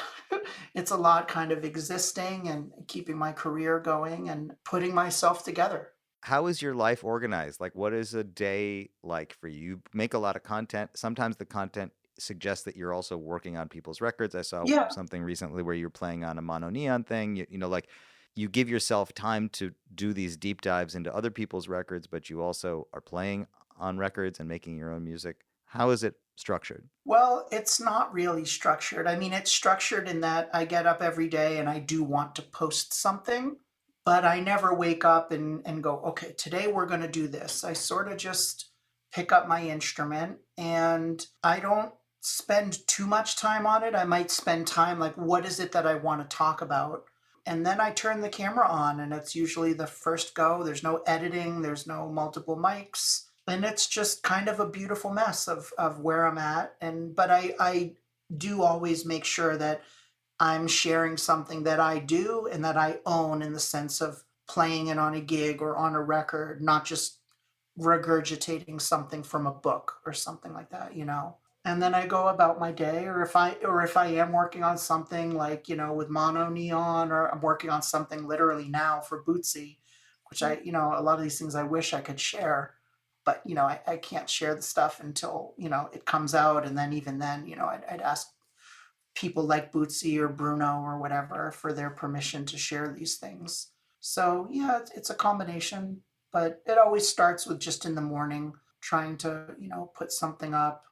It's a lot kind of existing and keeping my career going and putting myself together. How is your life organized? Like, what is a day like for you? You make a lot of content. Sometimes the content suggests that you're also working on people's records. I saw Yeah. something recently where you're playing on a mono neon thing. Like you give yourself time to do these deep dives into other people's records, but you also are playing on records and making your own music. How is it structured? Well, it's not really structured. I mean, it's structured in that I get up every day and I do want to post something, but I never wake up and go, okay, today we're going to do this. I sort of just pick up my instrument and I don't spend too much time on it. I might spend time like, what is it that I want to talk about? And then I turn the camera on and it's usually the first go. There's no editing, there's no multiple mics, and it's just kind of a beautiful mess of where I'm at. And but I do always make sure that I'm sharing something that I do and that I own in the sense of playing it on a gig or on a record, not just regurgitating something from a book or something like that. And then I go about my day, or if I am working on something like, with mono neon, or I'm working on something literally now for Bootsy, which a lot of these things I wish I could share, but I can't share the stuff until it comes out, and then even then, I'd ask people like Bootsy or Bruno or whatever for their permission to share these things. So yeah, it's a combination, but it always starts with just in the morning trying to, put something up,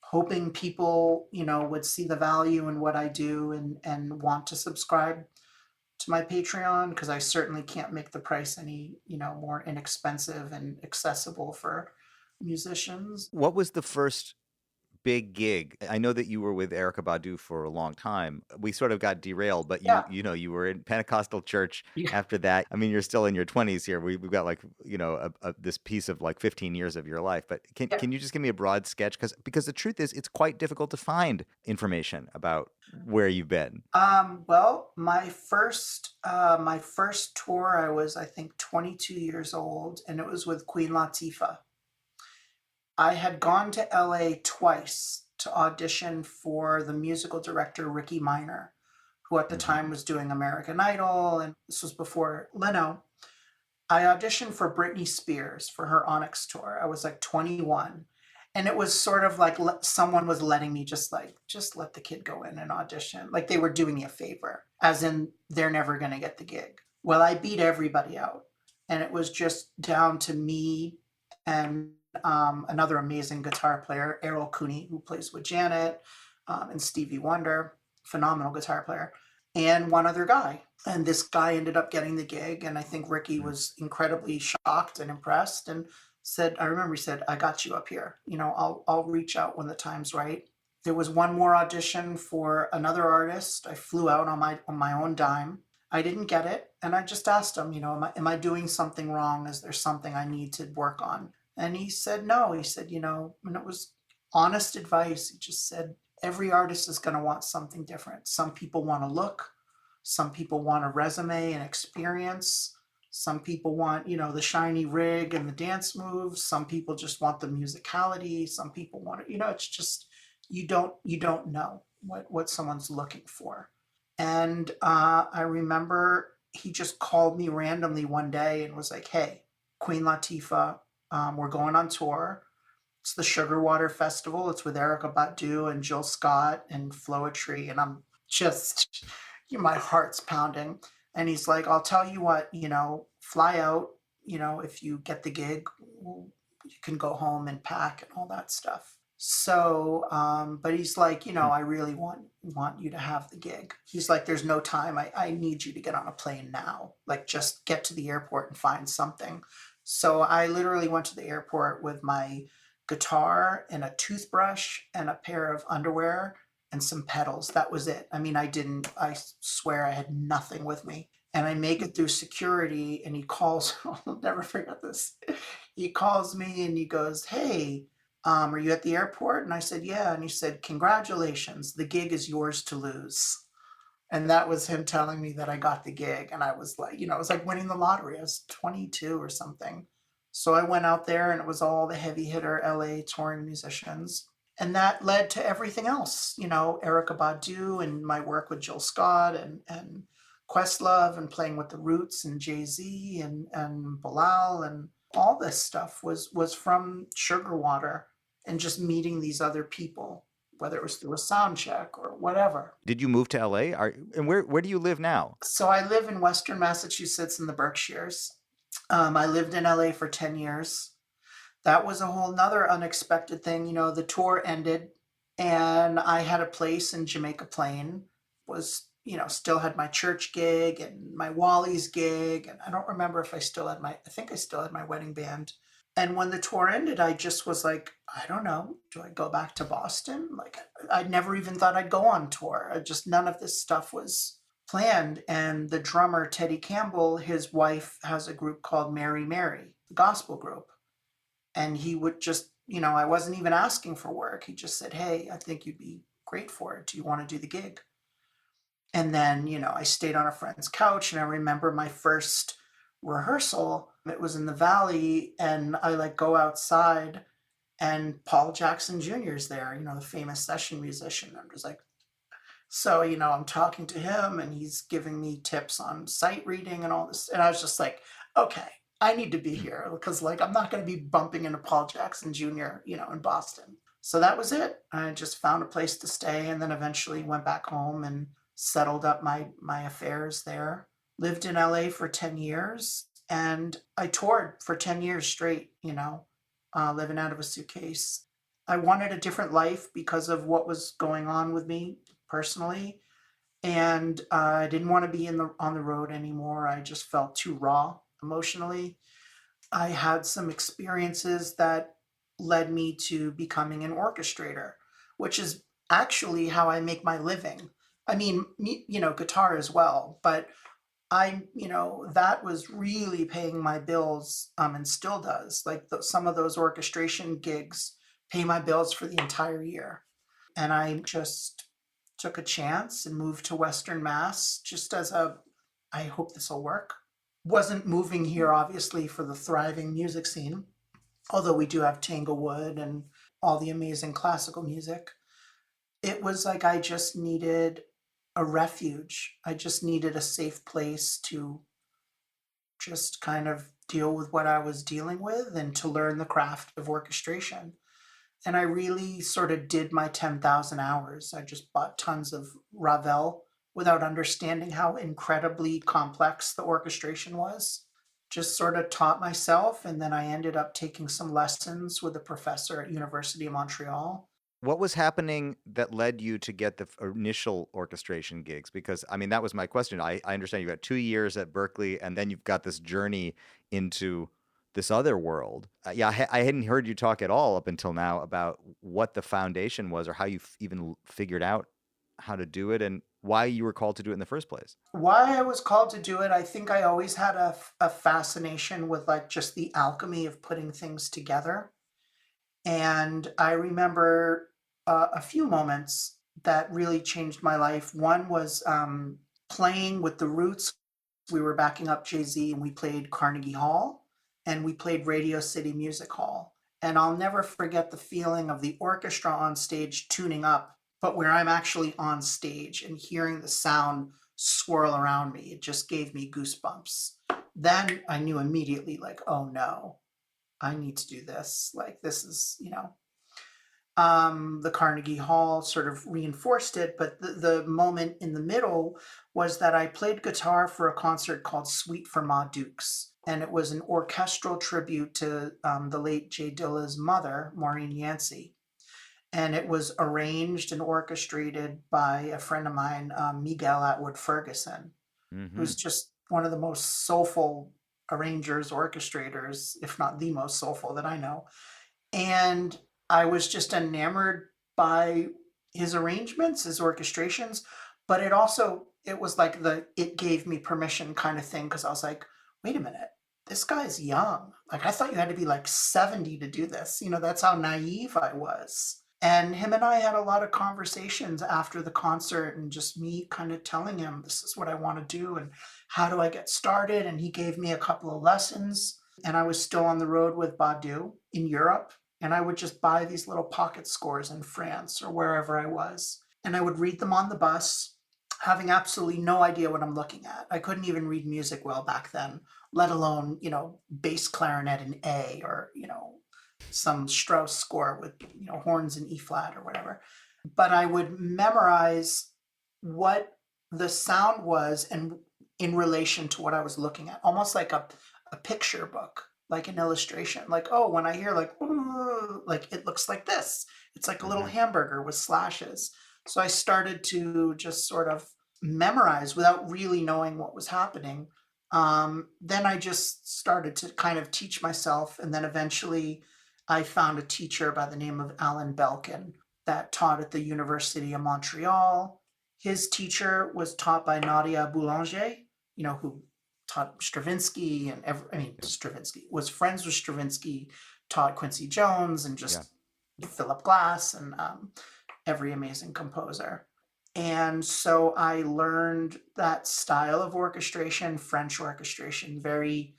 hoping people, would see the value in what I do and want to subscribe to my Patreon, because I certainly can't make the price any, more inexpensive and accessible for musicians. What was the first big gig? I know that you were with Erica Badu for a long time. We sort of got derailed, but Yeah. you were in Pentecostal church Yeah. after that. I mean, you're still in your 20s here. We've got like, this piece of like 15 years of your life. But Yeah. can you just give me a broad sketch? Because the truth is, it's quite difficult to find information about where you've been. Well, my first tour, I was, I think, 22 years old, and it was with Queen Latifah. I had gone to LA twice to audition for the musical director Ricky Minor, who at the Hmm. time was doing American Idol, and this was before Leno. I auditioned for Britney Spears for her Onyx tour. I was like 21. And it was sort of like someone was letting me just let the kid go in and audition. Like they were doing me a favor, as in they're never going to get the gig. Well, I beat everybody out. And it was just down to me and another amazing guitar player, Errol Cooney, who plays with Janet, and Stevie Wonder, phenomenal guitar player, and one other guy. And this guy ended up getting the gig, and I think Ricky was incredibly shocked and impressed, and said, I remember he said, "I got you up here. I'll reach out when the time's right." There was one more audition for another artist. I flew out on my own dime. I didn't get it, and I just asked him, am I doing something wrong? Is there something I need to work on? And he said no. He said, and it was honest advice. He just said, every artist is going to want something different. Some people want to look, some people want a resume and experience. Some people want, the shiny rig and the dance moves. Some people just want the musicality. Some people want it, it's just you don't know what someone's looking for. And I remember he just called me randomly one day and was like, "Hey, Queen Latifah, we're going on tour. It's the Sugar Water Festival. It's with Erica Badu and Jill Scott and Floetry." And I'm just, my heart's pounding. And he's like, "I'll tell you what, fly out. If you get the gig, you can go home and pack and all that stuff." So, but he's like, "I really want you to have the gig." He's like, "There's no time. I need you to get on a plane now. Like, just get to the airport and find something." So I literally went to the airport with my guitar and a toothbrush and a pair of underwear and some pedals. That was it. I mean, I swear I had nothing with me. And I make it through security, and he calls, I'll never forget this. He calls me and he goes, "Hey, Are you at the airport? And I said, yeah. And he said, congratulations, the gig is yours to lose. And that was him telling me that I got the gig. And I was like, it was like winning the lottery. I was 22 or something. So I went out there and it was all the heavy hitter LA touring musicians. And that led to everything else, Erica Badu and my work with Jill Scott and Questlove and playing with the Roots and Jay-Z and Bilal and all this stuff was from Sugar Water and just meeting these other people, whether it was through a sound check or whatever. Did you move to LA? And where do you live now? So I live in Western Massachusetts in the Berkshires. I lived in LA for 10 years. That was a whole nother unexpected thing. The tour ended and I had a place in Jamaica Plain, was, still had my church gig and my Wally's gig. And I don't remember if I think I still had my wedding band. And when the tour ended, I just was like, I don't know, do I go back to Boston? Like, I'd never even thought I'd go on tour. None of this stuff was planned. And the drummer, Teddy Campbell, his wife has a group called Mary Mary, the gospel group. And he would just, I wasn't even asking for work. He just said, hey, I think you'd be great for it. Do you want to do the gig? And then, I stayed on a friend's couch and I remember my first rehearsal. It was in the Valley and I like go outside and Paul Jackson Jr. is there, the famous session musician. I'm just like, so, I'm talking to him and he's giving me tips on sight reading and all this. And I was just like, okay, I need to be here because like I'm not going to be bumping into Paul Jackson Jr., in Boston. So that was it. I just found a place to stay and then eventually went back home and settled up my affairs there. Lived in LA for 10 years and I toured for 10 years straight, living out of a suitcase. I wanted a different life because of what was going on with me personally. And I didn't want to be on the road anymore. I just felt too raw emotionally. I had some experiences that led me to becoming an orchestrator, which is actually how I make my living. I mean, guitar as well, but that was really paying my bills, and still does. Like some of those orchestration gigs pay my bills for the entire year. And I just took a chance and moved to Western Mass just I hope this will work. Wasn't moving here obviously for the thriving music scene, although we do have Tanglewood and all the amazing classical music. It was like I just needed a refuge. I just needed a safe place to just kind of deal with what I was dealing with and to learn the craft of orchestration. And I really sort of did my 10,000 hours. I just bought tons of Ravel without understanding how incredibly complex the orchestration was. Just sort of taught myself, and then I ended up taking some lessons with a professor at University of Montreal. What was happening that led you to get the initial orchestration gigs? Because, I mean, that was my question. I understand you got 2 years at Berkeley, and then you've got this journey into this other world. I hadn't heard you talk at all up until now about what the foundation was or how you even figured out how to do it and why you were called to do it in the first place. Why I was called to do it, I think I always had a fascination with like just the alchemy of putting things together. And I remember a few moments that really changed my life. One was playing with the Roots. We were backing up Jay-Z and we played Carnegie Hall and we played Radio City Music Hall. And I'll never forget the feeling of the orchestra on stage tuning up, but where I'm actually on stage and hearing the sound swirl around me. It just gave me goosebumps. Then I knew immediately, like, oh no, I need to do this. Like, this is, the Carnegie Hall sort of reinforced it. But the moment in the middle was that I played guitar for a concert called Suite for Ma Dukes. And it was an orchestral tribute to the late Jay Dilla's mother, Maureen Yancey. And it was arranged and orchestrated by a friend of mine, Miguel Atwood Ferguson, who's just one of the most soulful arrangers, orchestrators, if not the most soulful that I know. And I was just enamored by his arrangements, his orchestrations, but it was like it gave me permission kind of thing, because I was like, wait a minute, this guy's young. Like, I thought you had to be like 70 to do this. That's how naive I was. And him and I had a lot of conversations after the concert, and just me kind of telling him, this is what I want to do and how do I get started. And he gave me a couple of lessons. And I was still on the road with Badu in Europe. And I would just buy these little pocket scores in France or wherever I was. And I would read them on the bus, having absolutely no idea what I'm looking at. I couldn't even read music well back then, let alone, bass clarinet in A, or, some Strauss score with, horns in E flat or whatever. But I would memorize what the sound was and in relation to what I was looking at, almost like a picture book, like an illustration. Like, oh, when I hear like, "Ooh," like it looks like this. It's like a little hamburger with slashes. So I started to just sort of memorize without really knowing what was happening. Then I just started to kind of teach myself. And then eventually I found a teacher by the name of Alan Belkin that taught at the University of Montreal. His teacher was taught by Nadia Boulanger, who taught Stravinsky, and Stravinsky was friends with Stravinsky, taught Quincy Jones, and just Philip Glass, and every amazing composer. And so I learned that style of orchestration, French orchestration, very,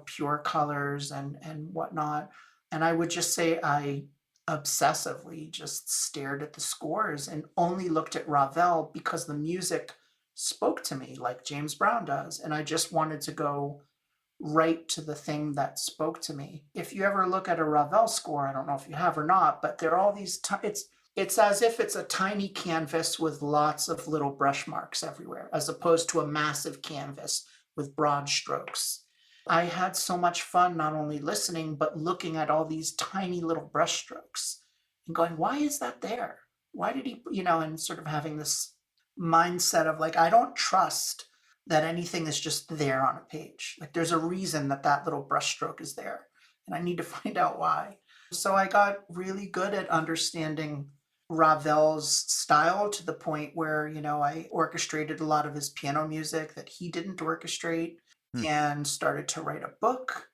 pure colors and whatnot. And I would just say I obsessively just stared at the scores and only looked at Ravel because the music spoke to me like James Brown does. And I just wanted to go right to the thing that spoke to me. If you ever look at a Ravel score, I don't know if you have or not, but there are all these, it's as if it's a tiny canvas with lots of little brush marks everywhere, as opposed to a massive canvas with broad strokes. I had so much fun not only listening, but looking at all these tiny little brush strokes and going, why is that there? Why did he, and sort of having this mindset of like, I don't trust that anything is just there on a page. Like, there's a reason that that little brushstroke is there, and I need to find out why. So I got really good at understanding Ravel's style to the point where, I orchestrated a lot of his piano music that he didn't orchestrate, and started to write a book.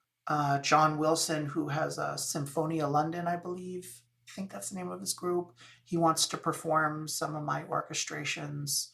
John Wilson, who has a Symphonia London, I believe, I think that's the name of his group, he wants to perform some of my orchestrations.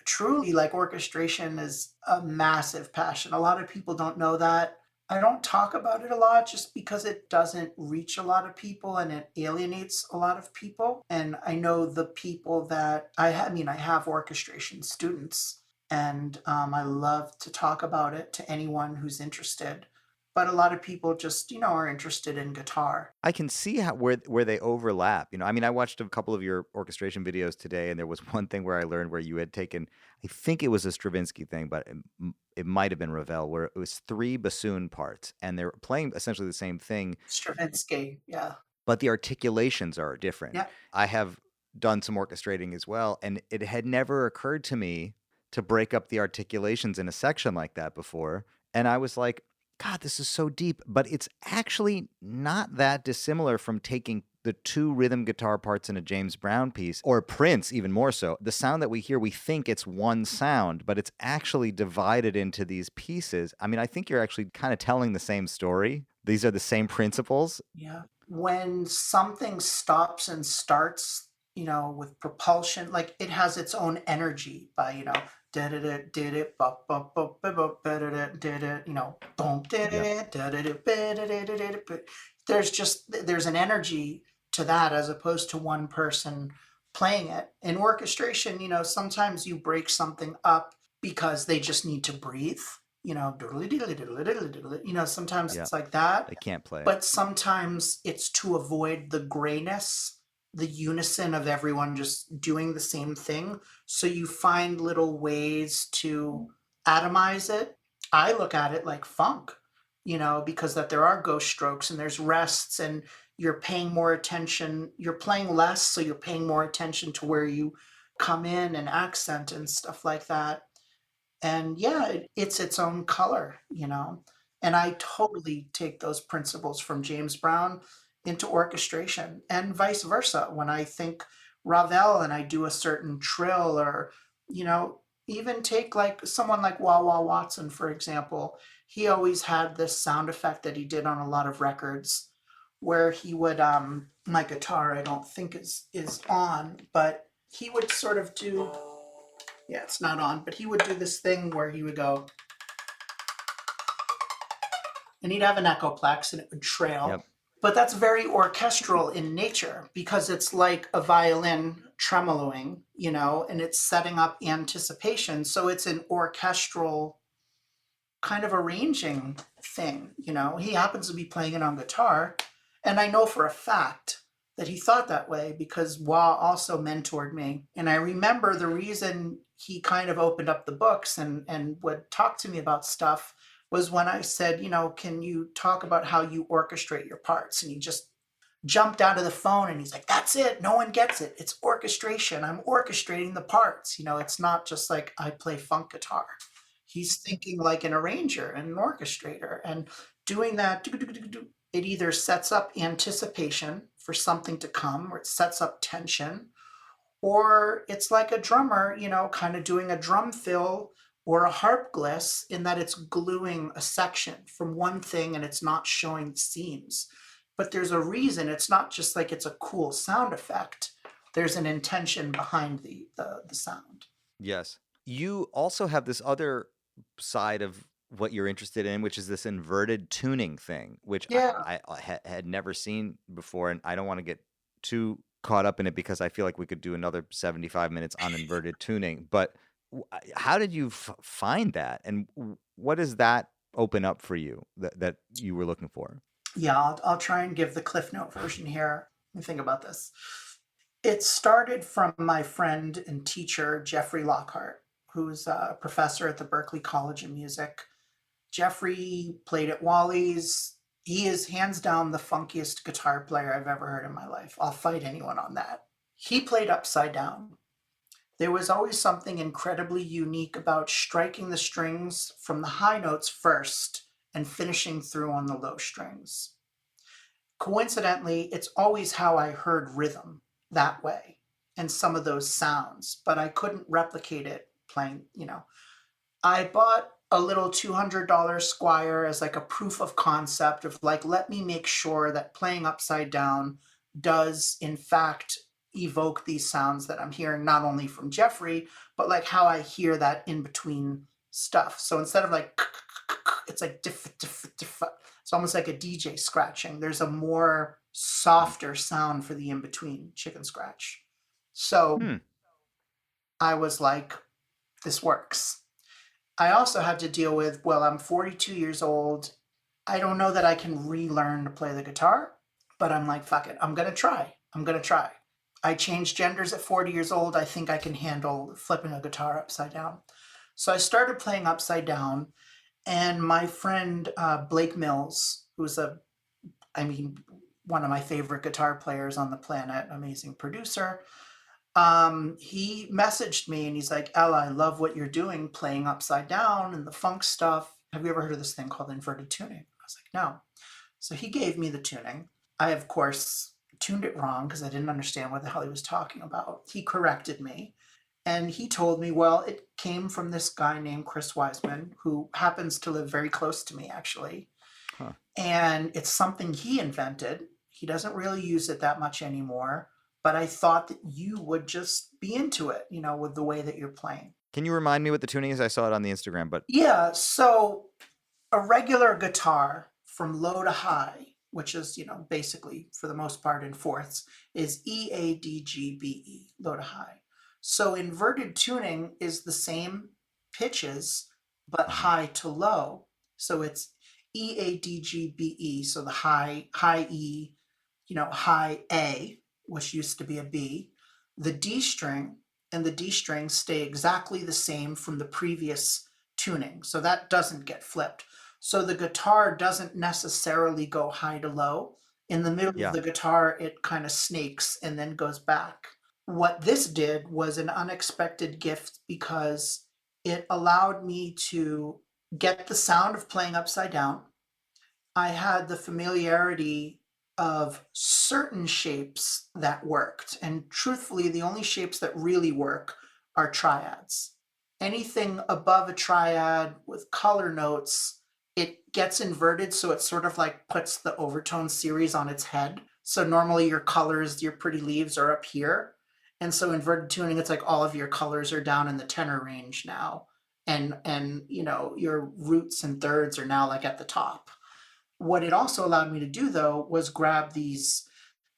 Truly, like, orchestration is a massive passion. A lot of people don't know that. I don't talk about it a lot just because it doesn't reach a lot of people and it alienates a lot of people. And I know the people that I have orchestration students, and I love to talk about it to anyone who's interested. But a lot of people just, are interested in guitar. I can see where they overlap. I watched a couple of your orchestration videos today, and there was one thing where I learned where you had taken, I think it was a Stravinsky thing, but it might have been Ravel, where it was 3 bassoon parts, and they're playing essentially the same thing. Stravinsky, yeah. But the articulations are different. Yeah. I have done some orchestrating as well, and it had never occurred to me to break up the articulations in a section like that before. And I was like, God, this is so deep. But it's actually not that dissimilar from taking the 2 rhythm guitar parts in a James Brown piece, or Prince even more so. The sound that we hear, we think it's one sound, but it's actually divided into these pieces. I think you're actually kind of telling the same story. These are the same principles. Yeah. When something stops and starts, with propulsion, like, it has its own energy by, there's an energy to that as opposed to one person playing it. In orchestration, sometimes you break something up because they just need to breathe. Sometimes it's like that. They can't play. But sometimes it's to avoid the grayness, the unison of everyone just doing the same thing. So you find little ways to atomize it. I look at it like funk, because that there are ghost strokes and there's rests, and you're paying more attention. You're playing less, so you're paying more attention to where you come in and accent and stuff like that. And yeah, it's its own color, And I totally take those principles from James Brown into orchestration, and vice versa. When I think Ravel and I do a certain trill, or, even take like someone like Wah Wah Watson, for example. he always had this sound effect that he did on a lot of records where he would my guitar I don't think is on, but he would sort of do, yeah, it's not on, but he would do this thing where he would go, and he'd have an echoplex and it would trail. Yep. But that's very orchestral in nature because it's like a violin tremoloing, and it's setting up anticipation. So it's an orchestral kind of arranging thing. He happens to be playing it on guitar. And I know for a fact that he thought that way because Wah also mentored me. And I remember the reason he kind of opened up the books and would talk to me about stuff was when I said, can you talk about how you orchestrate your parts? And he just jumped out of the phone and he's like, that's it. No one gets it. It's orchestration. I'm orchestrating the parts. It's not just like I play funk guitar. He's thinking like an arranger and an orchestrator and doing that. It either sets up anticipation for something to come or it sets up tension, or it's like a drummer, kind of doing a drum fill or a harp gliss in that it's gluing a section from one thing and it's not showing the seams. But there's a reason. It's not just like it's a cool sound effect. There's an intention behind the sound. Yes. You also have this other side of what you're interested in, which is this inverted tuning thing, which Yeah. I had never seen before. And I don't want to get too caught up in it because I feel like we could do another 75 minutes on inverted tuning. But how did you find that? And what does that open up for you that you were looking for? Yeah, I'll try and give the Cliff Note version here. Let me think about this. It started from my friend and teacher, Jeffrey Lockhart, who's a professor at the Berklee College of Music. Jeffrey played at Wally's. He is hands down the funkiest guitar player I've ever heard in my life. I'll fight anyone on that. He played upside down. There was always something incredibly unique about striking the strings from the high notes first and finishing through on the low strings. Coincidentally, it's always how I heard rhythm that way and some of those sounds, but I couldn't replicate it playing, I bought a little $200 Squire as like a proof of concept of like, let me make sure that playing upside down does in fact evoke these sounds that I'm hearing not only from Jeffrey, but like how I hear that in between stuff. So instead of like, it's like diff, diff, diff, it's almost like a DJ scratching. There's a more softer sound for the in-between chicken scratch. So I was like, this works. I also had to deal with, well, I'm 42 years old. I don't know that I can relearn to play the guitar, but I'm like, fuck it. I'm going to try. I changed genders at 40 years old. I think I can handle flipping a guitar upside down. So I started playing upside down, and my friend Blake Mills, who's one of my favorite guitar players on the planet, amazing producer, he messaged me and he's like, Ella, I love what you're doing playing upside down and the funk stuff. Have you ever heard of this thing called inverted tuning? I was like, no. So he gave me the tuning. I, of course, tuned it wrong because I didn't understand what the hell he was talking about. He corrected me and he told me, well, it came from this guy named Chris Wiseman, who happens to live very close to me, actually. Huh. And it's something he invented. He doesn't really use it that much anymore. But I thought that you would just be into it, with the way that you're playing. Can you remind me what the tuning is? I saw it on the Instagram, but... Yeah, so a regular guitar from low to high, which is, basically, for the most part in fourths, is E, A, D, G, B, E, low to high. So inverted tuning is the same pitches, but high to low. So it's E, A, D, G, B, E, so the high E, high A, which used to be a B, the D string and the D string stay exactly the same from the previous tuning. So that doesn't get flipped. So the guitar doesn't necessarily go high to low. In the middle of the guitar, it kind of snakes and then goes back. What this did was an unexpected gift because it allowed me to get the sound of playing upside down. I had the familiarity of certain shapes that worked. And truthfully, the only shapes that really work are triads. Anything above a triad with color notes it gets inverted, so it sort of like puts the overtone series on its head. So normally your colors, your pretty leaves are up here. And so inverted tuning, it's like all of your colors are down in the tenor range now. And you know, your roots and thirds are now like at the top. What it also allowed me to do though was grab these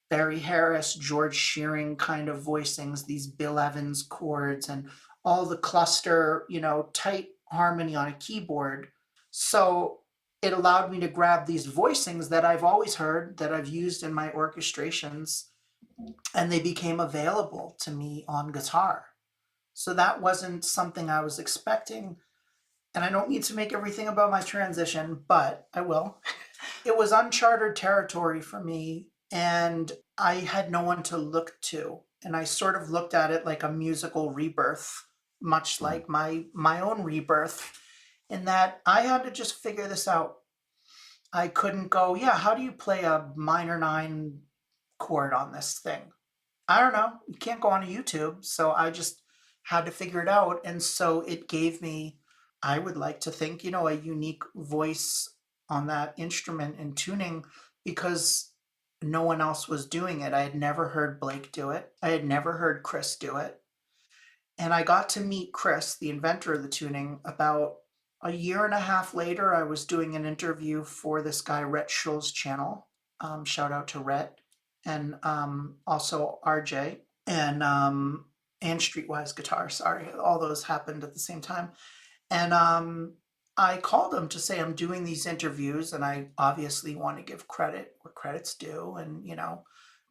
Barry Harris, George Shearing kind of voicings, these Bill Evans chords, and all the cluster, you know, tight harmony on a keyboard. So it allowed me to grab these voicings that I've always heard, that I've used in my orchestrations, and they became available to me on guitar. So that wasn't something I was expecting. And I don't need to make everything about my transition, but I will. It was uncharted territory for me, and I had no one to look to. And I sort of looked at it like a musical rebirth, much Mm. like my own rebirth, in that I had to just figure this out. I couldn't go, yeah, how do you play a minor nine chord on this thing? I don't know. You can't go on YouTube. So I just had to figure it out. And so it gave me, I would like to think, you know, a unique voice on that instrument and tuning, because no one else was doing it. I had never heard Blake do it. I had never heard Chris do it. And I got to meet Chris, the inventor of the tuning, about a year and a half later. I was doing an interview for this guy, Rhett Schull's channel. Shout out to Rhett, and also RJ, and Streetwise Guitar. Sorry, all those happened at the same time. And I called him to say I'm doing these interviews, and I obviously want to give credit where credit's due. And you know,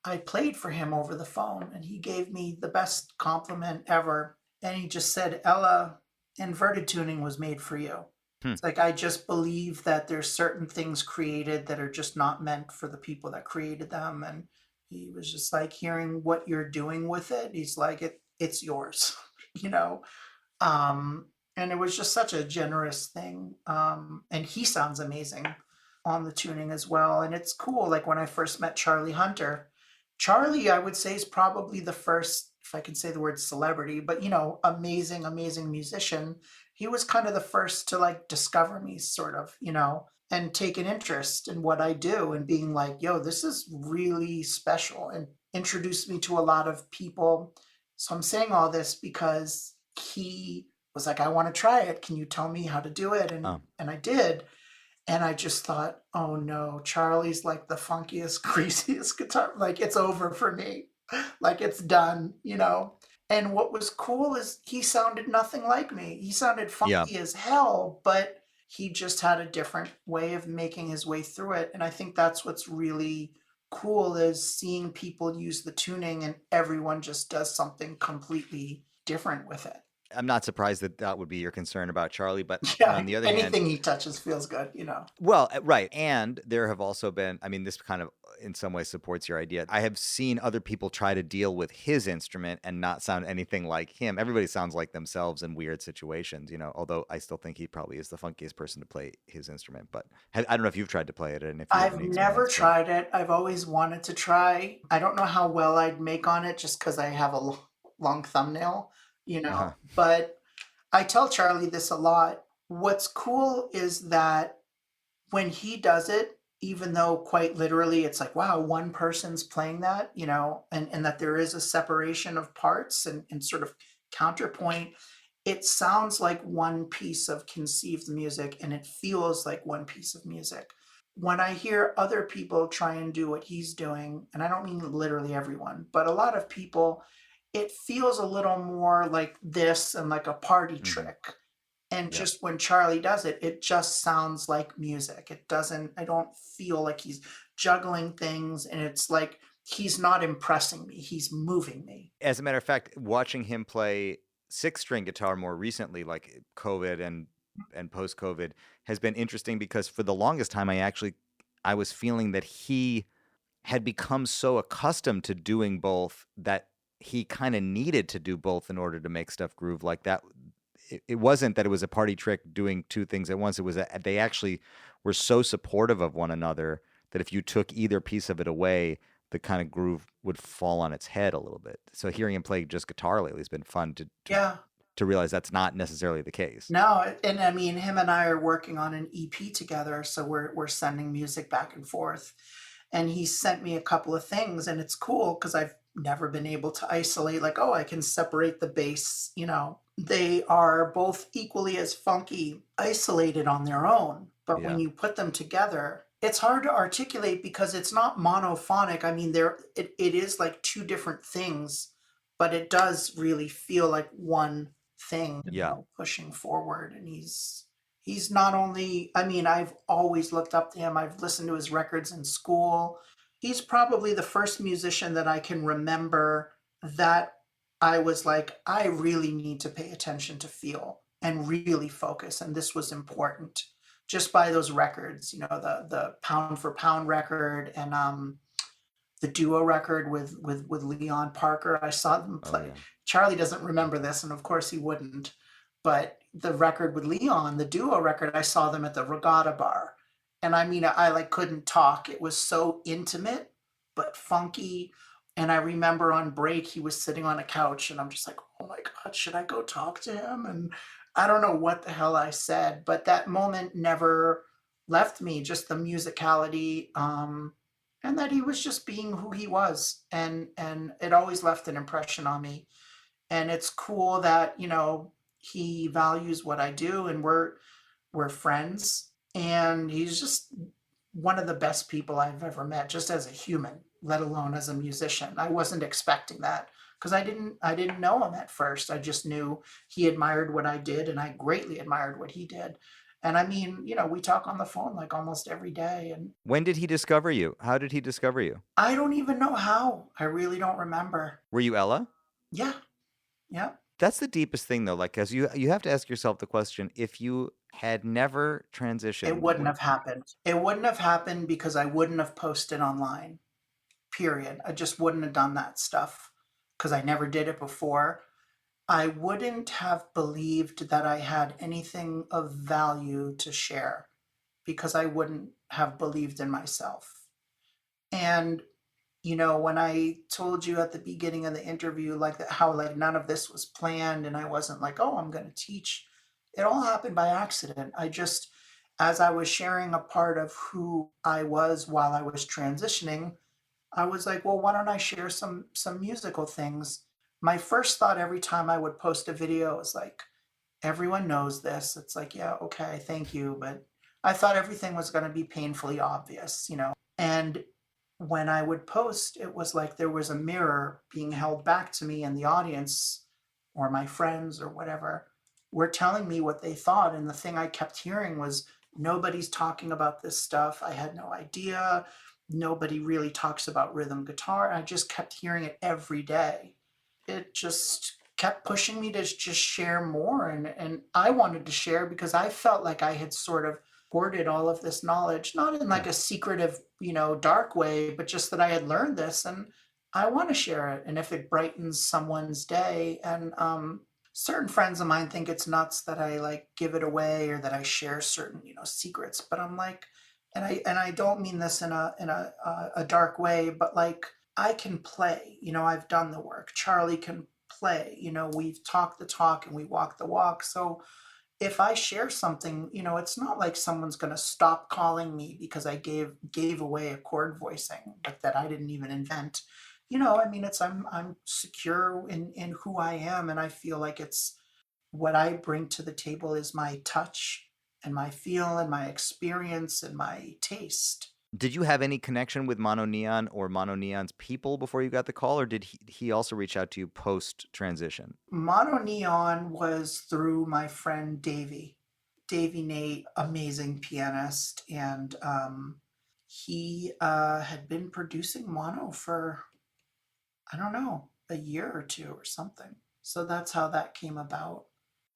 I played for him over the phone, and he gave me the best compliment ever. And he just said, Ella, inverted tuning was made for you. Hmm. It's like, I just believe that there's certain things created that are just not meant for the people that created them. And he was just like, hearing what you're doing with it, he's like, it's yours, you know? Um, and it was just such a generous thing. And he sounds amazing on the tuning as well. And it's cool. Like when I first met Charlie Hunter, Charlie, I would say, is probably the first, if I can say the word celebrity, but you know, amazing, amazing musician. He was kind of the first to like discover me, sort of, you know, and take an interest in what I do, and being like, yo, this is really special, and introduced me to a lot of people. So I'm saying all this because he was like, I want to try it. Can you tell me how to do it? Oh. And I did. And I just thought, oh no, Charlie's like the funkiest, greasiest guitar. Like it's over for me. Like it's done, you know? And what was cool is he sounded nothing like me. He sounded Yeah. funky as hell, but he just had a different way of making his way through it. And I think that's what's really cool, is seeing people use the tuning and everyone just does something completely different with it. I'm not surprised that that would be your concern about Charlie, but Yeah, on the other hand, anything he touches feels good, you know? well, right. And there have also been, I mean, this kind of in some ways supports your idea. I have seen other people try to deal with his instrument and not sound anything like him. Everybody sounds like themselves in weird situations, you know, although I still think he probably is the funkiest person to play his instrument. But I don't know if you've tried to play it and if you have I've any never experience. tried it. I've always wanted to try. I don't know how well I'd make on it just because I have a long thumbnail, you know. Uh-huh. But I tell Charlie this a lot. What's cool is that when he does it, even though quite literally it's like, wow, one person's playing that, you know, and that there is a separation of parts and sort of counterpoint, it sounds like one piece of conceived music, and it feels like one piece of music. When I hear other people try and do what he's doing, and I don't mean literally everyone, but a lot of people, it feels a little more like this and like a party trick. And Yeah. just when Charlie does it, it just sounds like music. It doesn't, I don't feel like he's juggling things, and it's like he's not impressing me, he's moving me. As a matter of fact, watching him play six-string guitar more recently, like COVID and post-COVID, has been interesting because for the longest time, I was feeling that he had become so accustomed to doing both that he kind of needed to do both in order to make stuff groove like that. It wasn't that it was a party trick doing two things at once. It was that they actually were so supportive of one another that if you took either piece of it away, the kind of groove would fall on its head a little bit. So hearing him play just guitar lately has been fun to Yeah. to realize that's not necessarily the case. No, and I mean, him and I are working on an EP together, so we're sending music back and forth. And he sent me a couple of things, and it's cool because I've never been able to isolate, like, oh, I can separate the bass, you know. They are both equally as funky, isolated on their own, but when Yeah. you put them together, it's hard to articulate because it's not monophonic. I mean, it is like two different things, but it does really feel like one thing, you Yeah. know, pushing forward. And he's not only, I mean, I've always looked up to him. I've listened to his records in school. He's probably the first musician that I can remember that I was like, I really need to pay attention to feel and really focus. And this was important just by those records, you know, the pound for pound record and the duo record with Leon Parker. I saw them Oh play. yeah. Charlie doesn't remember this, and of course he wouldn't. But the record with Leon, the duo record, I saw them at the Regatta Bar, and I mean, I like couldn't talk. It was so intimate, but funky. And I remember on break, he was sitting on a couch, and I'm just like, oh my God, should I go talk to him? And I don't know what the hell I said, but that moment never left me. Just the musicality, and that he was just being who he was, and it always left an impression on me. And it's cool that, you know, he values what I do, and we're friends, and he's just one of the best people I've ever met, just as a human, let alone as a musician. I wasn't expecting that because I didn't know him at first. I just knew he admired what I did, and I greatly admired what he did. And I mean, you know, we talk on the phone like almost every day, and When did he discover you? How did he discover you? I don't even know how. I really don't remember. Were you Ella? Yeah, yeah. That's the deepest thing though, like, because you have to ask yourself the question, if you had never It transitioned, wouldn't have happened. It wouldn't have happened because I wouldn't have posted online. Period. I just wouldn't have done that stuff because I never did it before. I wouldn't have believed that I had anything of value to share because I wouldn't have believed in myself. And you know, when I told you at the beginning of the interview, like that, how like none of this was planned, and I wasn't like, oh, I'm going to teach. It all happened by accident. I just, as I was sharing a part of who I was while I was transitioning, I was like, well, why don't I share some musical things? My first thought every time I would post a video was like, everyone knows this. It's like, yeah, okay, thank you, but I thought everything was going to be painfully obvious, you know. And when I would post, it was like there was a mirror being held back to me, and the audience or my friends or whatever were telling me what they thought. And the thing I kept hearing was, nobody's talking about this stuff. I had no idea. Nobody really talks about rhythm guitar. I just kept hearing it every day. It just kept pushing me to just share more. And I wanted to share because I felt like I had sort of hoarded all of this knowledge, not in like a secretive, you know, dark way, but just that I had learned this and I want to share it. And if it brightens someone's day, and certain friends of mine think it's nuts that I like give it away or that I share certain, you know, secrets, but I'm like, and I don't mean this in a dark way, but like I can play, you know, I've done the work. Charlie can play, you know, we've talked the talk and we walk the walk. So if I share something, you know, it's not like someone's going to stop calling me because I gave away a chord voicing like that I didn't even invent. You know, I mean, it's I'm secure in who I am, and I feel like it's what I bring to the table is my touch and my feel and my experience and my taste. did you have any connection with Mono Neon or Mono Neon's people before you got the call, or did he also reach out to you post transition? Mono Neon was through my friend Davey. Davey Nate, amazing pianist, and he had been producing mono for, I don't know, a year or two or something. So that's how that came about.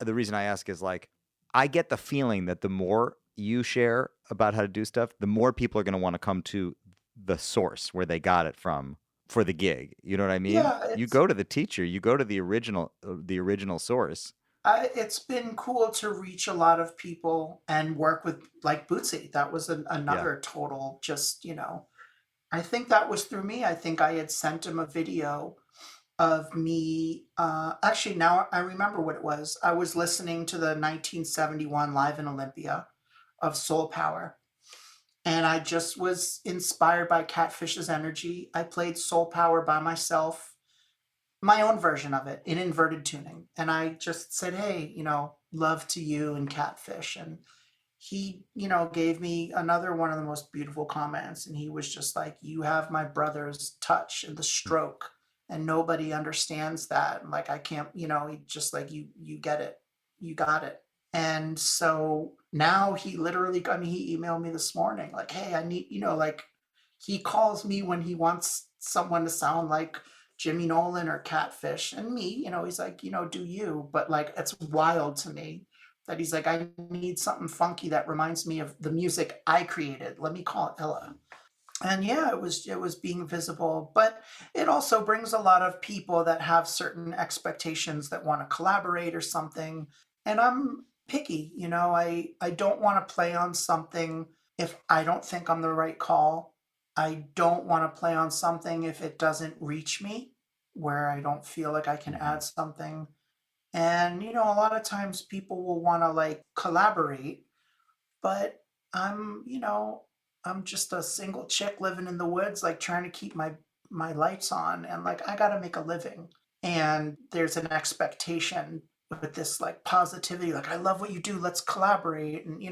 The reason I ask is, like, I get the feeling that the more you share about how to do stuff, the more people are going to want to come to the source where they got it from for the gig. You know what I mean? Yeah, You go to the teacher, you go to the original source. it's been cool to reach a lot of people and work with like Bootsy. That was Yeah. another total just, you know, I think that was through me. I think I had sent him a video of me. Actually, now I remember what it was. I was listening to the 1971 Live in Olympia of Soul Power, and I just was inspired by Catfish's energy. I played Soul Power by myself, my own version of it in inverted tuning. And I just said, hey, love to you and Catfish. And he, gave me another one of the most beautiful comments. And he was just like, you have my brother's touch and the stroke. And nobody understands that. And like, I can't, he just like, you get it. You got it. And so now he literally, I mean, he emailed me this morning, like, hey, I need, like, he calls me when he wants someone to sound like Jimmy Nolan or Catfish. And me, he's like, do you? But like, it's wild to me that he's like, I need something funky that reminds me of the music I created. Let me call it Ella. And yeah, it was being visible, but it also brings a lot of people that have certain expectations that want to collaborate or something. And I'm picky, I don't want to play on something if I don't think I'm the right call. I don't want to play on something if it doesn't reach me, where I don't feel like I can Mhm. add something. And a lot of times people will want to like collaborate, but I'm just a single chick living in the woods, like trying to keep my lights on, and like I got to make a living. And there's an expectation with this like positivity, like I love what you do, let's collaborate. And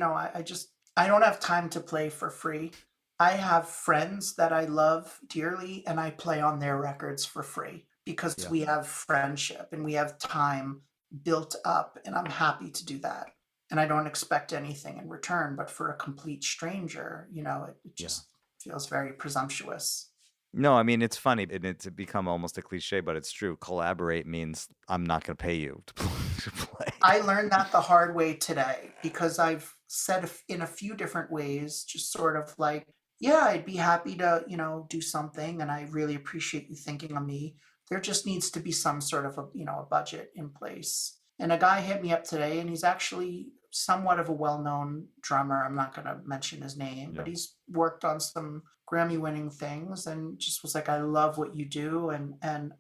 I don't have time to play for free. I have friends that I love dearly, and I play on their records for free because Yeah. we have friendship and we have time built up, and I'm happy to do that, and I don't expect anything in return. But for a complete stranger, it Yeah. just feels very presumptuous. No, I mean, it's funny, and it's become almost a cliche, but it's true. Collaborate means I'm not going to pay you to to play. I learned that the hard way today because I've said in a few different ways, just sort of like, yeah, I'd be happy to, do something, and I really appreciate you thinking of me. There just needs to be some sort of a budget in place. And a guy hit me up today, and he's actually somewhat of a well-known drummer. I'm not going to mention his name, but Yeah. he's worked on some Grammy-winning things, and just was like, I love what you do, and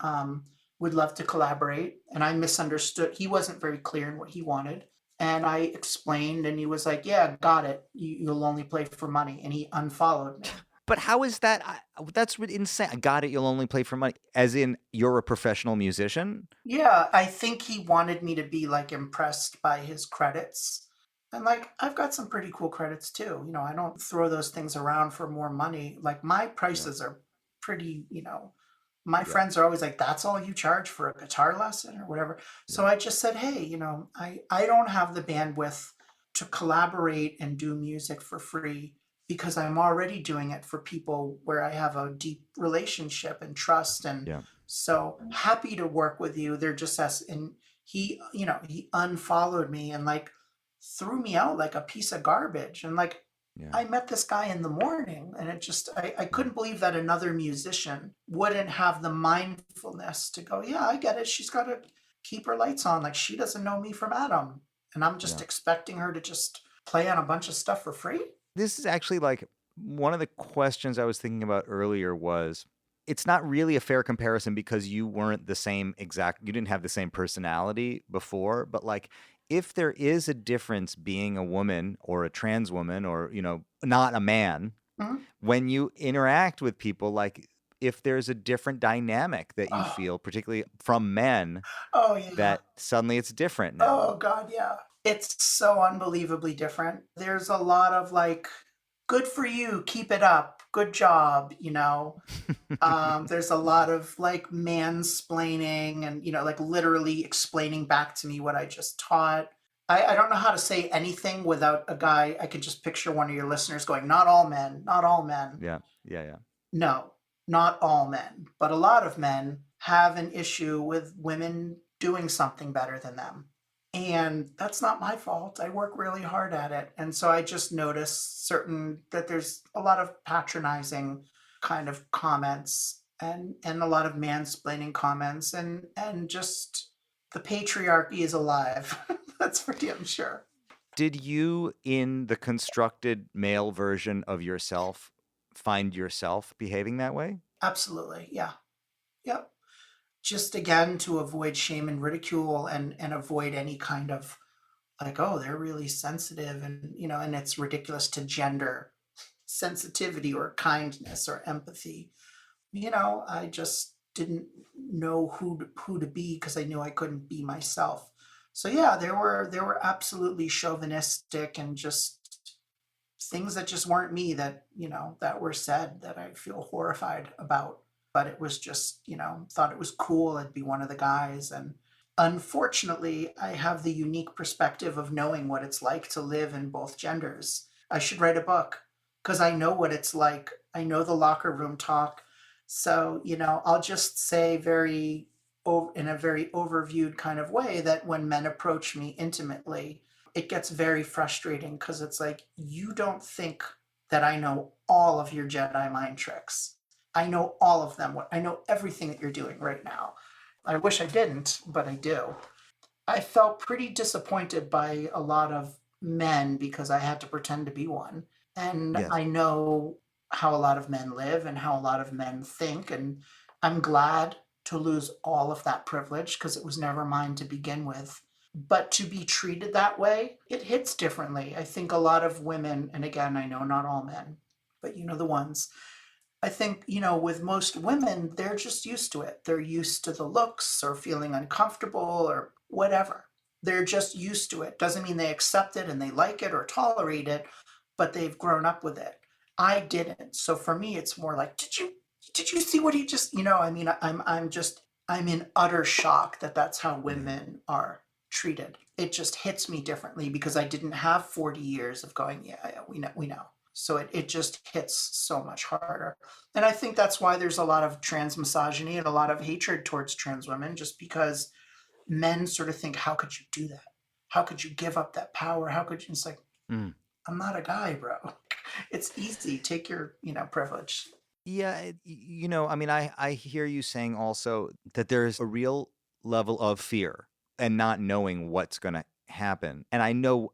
would love to collaborate. And I misunderstood. He wasn't very clear in what he wanted. And I explained, and he was like, yeah, got it. You'll only play for money. And he unfollowed me. But how is that? That's insane. I got it. You'll only play for money. As in, you're a professional musician? Yeah, I think he wanted me to be like impressed by his credits. And like, I've got some pretty cool credits too. I don't throw those things around for more money. Like, my Yeah. prices are pretty, my Yeah. friends are always like, that's all you charge for a guitar lesson or whatever. So Yeah. I just said, hey, I don't have the bandwidth to collaborate and do music for free because I'm already doing it for people where I have a deep relationship and trust. And Yeah. so happy to work with you. They're just us. And he unfollowed me and like threw me out like a piece of garbage. And like, Yeah. I met this guy in the morning, and it just, I couldn't believe that another musician wouldn't have the mindfulness to go, yeah, I get it. She's got to keep her lights on. Like, she doesn't know me from Adam. And I'm just Yeah. expecting her to just play on a bunch of stuff for free. This is actually like one of the questions I was thinking about earlier was it's not really a fair comparison because you weren't the same you didn't have the same personality before, but like if there is a difference being a woman or a trans woman or, not a man, Mhm. when you interact with people, like if there's a different dynamic that you Oh, feel, particularly from men, oh, yeah. that suddenly it's different now. Oh, God, yeah. It's so unbelievably different. There's a lot of like, good for you, keep it up, good job. There's a lot of like mansplaining and, like literally explaining back to me what I just taught. I don't know how to say anything without a guy. I could just picture one of your listeners going, not all men, not all men. Yeah. Yeah. Yeah. No, not all men, but a lot of men have an issue with women doing something better than them. And that's not my fault. I work really hard at it. And so I just notice that there's a lot of patronizing kind of comments and a lot of mansplaining comments and just the patriarchy is alive. That's for damn sure. Did you, in the constructed male version of yourself, find yourself behaving that way? Absolutely. Yeah. Yep. just again to avoid shame and ridicule and avoid any kind of like, oh, they're really sensitive and and it's ridiculous to gender sensitivity or kindness or empathy. I just didn't know who to be because I knew I couldn't be myself. So yeah, there were absolutely chauvinistic and just things that just weren't me that that were said that I feel horrified about. But it was just thought it was cool. I'd be one of the guys, and unfortunately, I have the unique perspective of knowing what it's like to live in both genders. I should write a book because I know what it's like. I know the locker room talk. So, I'll just say in a very overviewed kind of way that when men approach me intimately, it gets very frustrating because it's like, you don't think that I know all of your Jedi mind tricks. I know all of them. I know everything that you're doing right now. I wish I didn't, but I do. I felt pretty disappointed by a lot of men because I had to pretend to be one. And Yes. I know how a lot of men live and how a lot of men think. And I'm glad to lose all of that privilege because it was never mine to begin with. But to be treated that way, it hits differently. I think a lot of women, and again, I know not all men, but the ones, I think, with most women, they're just used to it. They're used to the looks or feeling uncomfortable or whatever. They're just used to it. Doesn't mean they accept it and they like it or tolerate it, but they've grown up with it. I didn't. So for me, it's more like, did you see what he just, I mean, I'm in utter shock that that's how Yeah. women are treated. It just hits me differently because I didn't have 40 years of going, yeah, yeah, we know. So it just hits so much harder. And I think that's why there's a lot of trans misogyny and a lot of hatred towards trans women, just because men sort of think, how could you do that? How could you give up that power? How could you? It's like, Mm. I'm not a guy, bro. It's easy. Take your, privilege. Yeah, I mean, I hear you saying also that there's a real level of fear and not knowing what's going to happen. And I know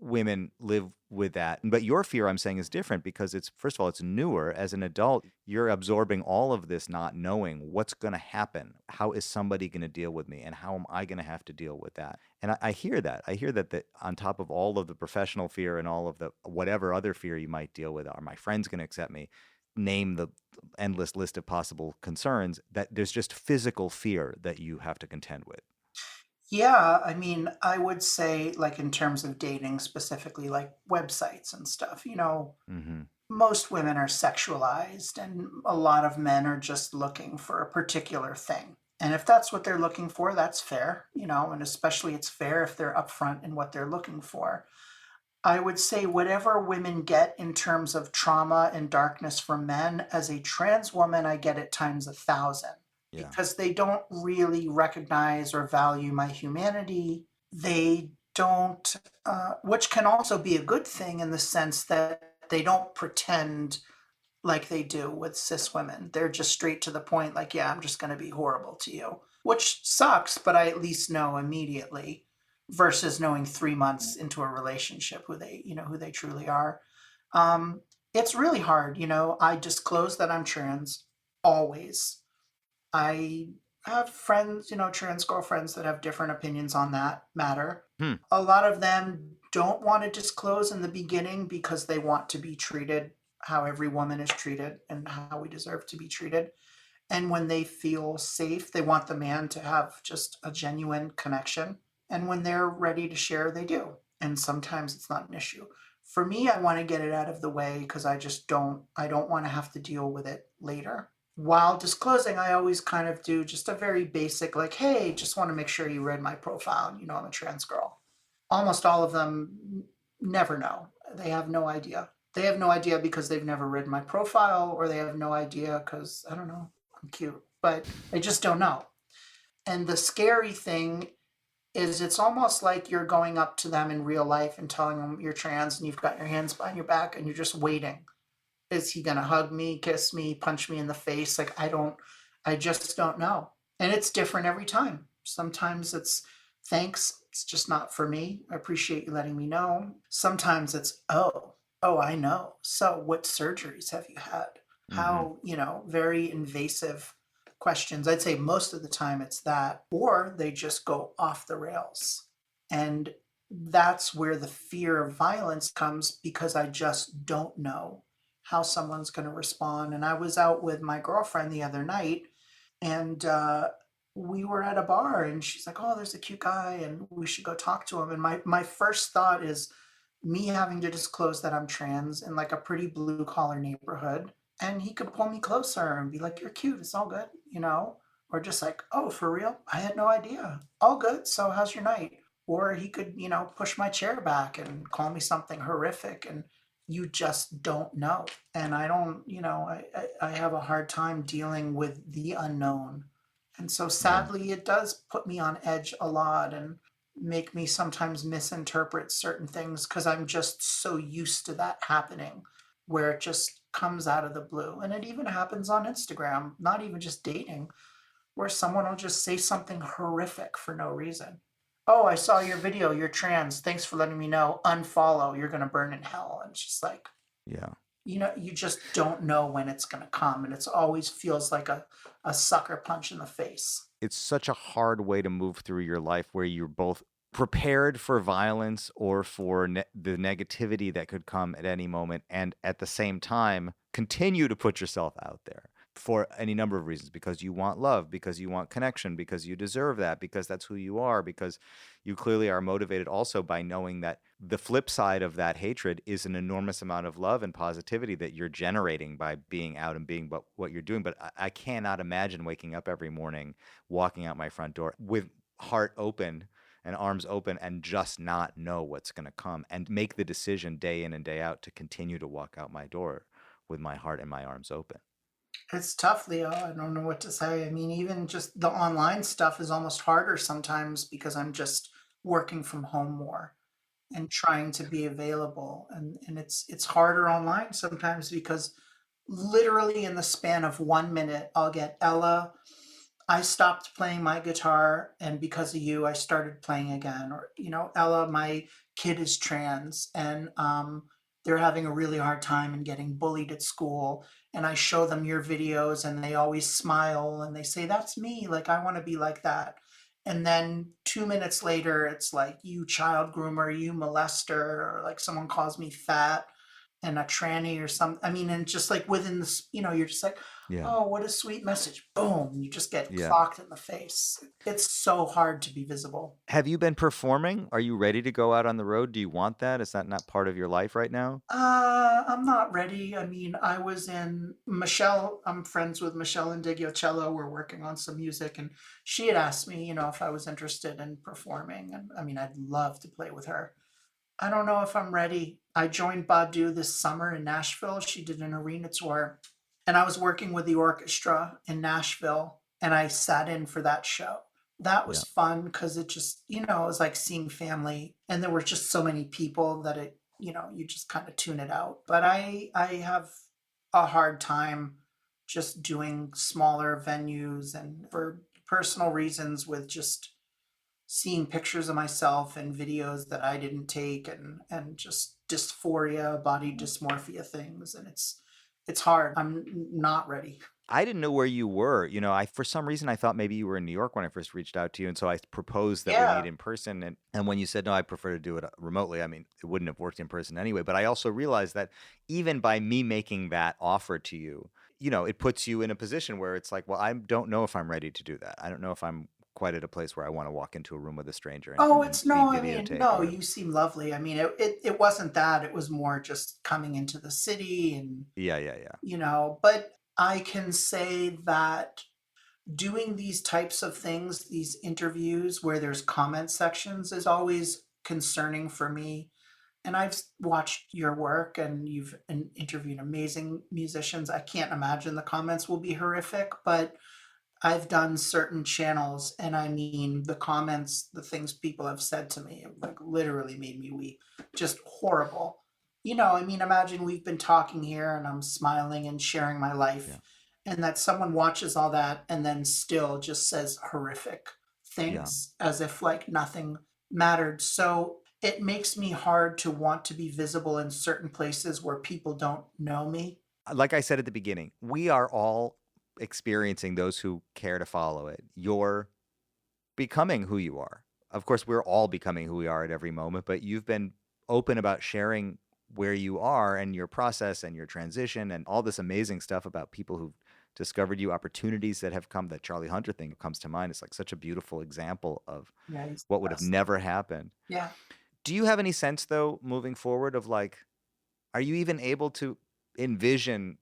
women live with that, but your fear, I'm saying, is different because it's, first of all, it's newer. As an adult, you're absorbing all of this, not knowing what's going to happen. How is somebody going to deal with me, and how am I going to have to deal with that? And I hear that. I hear that on top of all of the professional fear and all of the whatever other fear you might deal with, are my friends going to accept me? Name the endless list of possible concerns, that there's just physical fear that you have to contend with. Yeah, I mean, I would say, like, in terms of dating specifically, like websites and stuff, Mm-hmm. most women are sexualized, and a lot of men are just looking for a particular thing. And if that's what they're looking for, that's fair, and especially it's fair if they're upfront in what they're looking for. I would say whatever women get in terms of trauma and darkness from men, as a trans woman, I get it times 1,000 Yeah. because they don't really recognize or value my humanity. They don't, which can also be a good thing in the sense that they don't pretend like they do with cis women. They're just straight to the point, like, yeah, I'm just going to be horrible to you, which sucks, but I at least know immediately versus knowing 3 months into a relationship who they truly are. Um, it's really hard. I disclose that I'm trans always. I have friends, trans girlfriends that have different opinions on that matter. Hmm. A lot of them don't want to disclose in the beginning because they want to be treated how every woman is treated and how we deserve to be treated. And when they feel safe, they want the man to have just a genuine connection. And when they're ready to share, they do. And sometimes it's not an issue. For me, I want to get it out of the way because I don't want to have to deal with it later. While disclosing, I always kind of do just a very basic, like, hey, just want to make sure you read my profile and I'm a trans girl. Almost all of them never know. They have no idea. They have no idea because they've never read my profile, or they have no idea because, I don't know, I'm cute, but they just don't know. And the scary thing is it's almost like you're going up to them in real life and telling them you're trans and you've got your hands behind your back and you're just waiting. Is he going to hug me, kiss me, punch me in the face? Like, I just don't know. And it's different every time. Sometimes it's thanks, it's just not for me. I appreciate you letting me know. Sometimes it's, oh, I know. So what surgeries have you had? Mm-hmm. How, very invasive questions. I'd say most of the time it's that, or they just go off the rails. And that's where the fear of violence comes because I just don't know how someone's going to respond. And I was out with my girlfriend the other night, and we were at a bar, and she's like, "Oh, there's a cute guy, and we should go talk to him." And my first thought is me having to disclose that I'm trans in like a pretty blue collar neighborhood, and he could pull me closer and be like, "You're cute, it's all good," you know? Or just like, "Oh, for real? I had no idea. All good. So how's your night?" Or he could, push my chair back and call me something horrific, and you just don't know. And I don't, I have a hard time dealing with the unknown. And so Yeah. sadly, it does put me on edge a lot and make me sometimes misinterpret certain things because I'm just so used to that happening where it just comes out of the blue. And it even happens on Instagram, not even just dating, where someone will just say something horrific for no reason. "Oh, I saw your video. You're trans. Thanks for letting me know. Unfollow. You're going to burn in hell." And it's just like, Yeah. you just don't know when it's going to come. And it's always feels like a sucker punch in the face. It's such a hard way to move through your life where you're both prepared for violence or for the negativity that could come at any moment, and at the same time continue to put yourself out there for any number of reasons, because you want love, because you want connection, because you deserve that, because that's who you are, because you clearly are motivated also by knowing that the flip side of that hatred is an enormous amount of love and positivity that you're generating by being out and being what you're doing. But I cannot imagine waking up every morning, walking out my front door with heart open and arms open and just not know what's going to come, and make the decision day in and day out to continue to walk out my door with my heart and my arms open. It's tough, Leo. I don't know what to say. I mean, even just the online stuff is almost harder sometimes because I'm just working from home more and trying to be available. And it's harder online sometimes because literally in the span of 1 minute, I'll get, "Ella, I stopped playing my guitar, and because of you, I started playing again." Or, "Ella, my kid is trans, and they're having a really hard time and getting bullied at school. And I show them your videos, and they always smile and they say, 'That's me. Like, I want to be like that.'" And then 2 minutes later, it's like, "You child groomer, you molester," or like someone calls me fat and a tranny or something. I mean, and just like within this, you're just like, Yeah. "Oh, what a sweet message." Boom, you just get Yeah. clocked in the face. It's so hard to be visible. Have you been performing? Are you ready to go out on the road? Do you want that? Is that not part of your life right now? I'm not ready. I mean, I was in Michelle. I'm friends with Michelle and Cello. We're working on some music, and she had asked me, if I was interested in performing. And I mean, I'd love to play with her. I don't know if I'm ready. I joined Badu this summer in Nashville. She did an arena tour, and I was working with the orchestra in Nashville, and I sat in for that show. That was Yeah. fun because it just, it was like seeing family, and there were just so many people that you just kind of tune it out. But I have a hard time just doing smaller venues, and for personal reasons with just seeing pictures of myself and videos that I didn't take, and just dysphoria, body dysmorphia things, and it's hard. I'm not ready. I didn't know where you were. I for some reason I thought maybe you were in New York when I first reached out to you, and so I proposed that we meet Yeah. in person. And when you said no, I prefer to do it remotely. I mean, it wouldn't have worked in person anyway. But I also realized that even by me making that offer to you, it puts you in a position where it's like, well, I don't know if I'm ready to do that. I don't know if I'm quite at a place where I want to walk into a room with a stranger and, Oh, and it's be no, I mean, videotaped no, or you seem lovely. I mean, it wasn't that. It was more just coming into the city and, yeah, yeah, yeah, but I can say that doing these types of things, these interviews where there's comment sections, is always concerning for me. And I've watched your work, and you've interviewed amazing musicians. I can't imagine the comments will be horrific, but I've done certain channels, and I mean, the comments, the things people have said to me, have like literally made me weep. Just horrible. I mean, imagine we've been talking here and I'm smiling and sharing my yeah, life, and that someone watches all that and then still just says horrific yeah. things as if like nothing mattered. So it makes me hard to want to be visible in certain places where people don't know me. Like I said at the beginning, we are all experiencing, those who care to follow it, you're becoming who you are. Of course, we're all becoming who we are at every moment, but you've been open about sharing where you are and your process and your transition and all this amazing stuff about people who've discovered you, opportunities that have come. That Charlie Hunter thing comes to mind. It's like such a beautiful example of Yeah, he's what the would have best. never happened. Yeah. Do you have any sense, though, moving forward, of like, are you even able to envision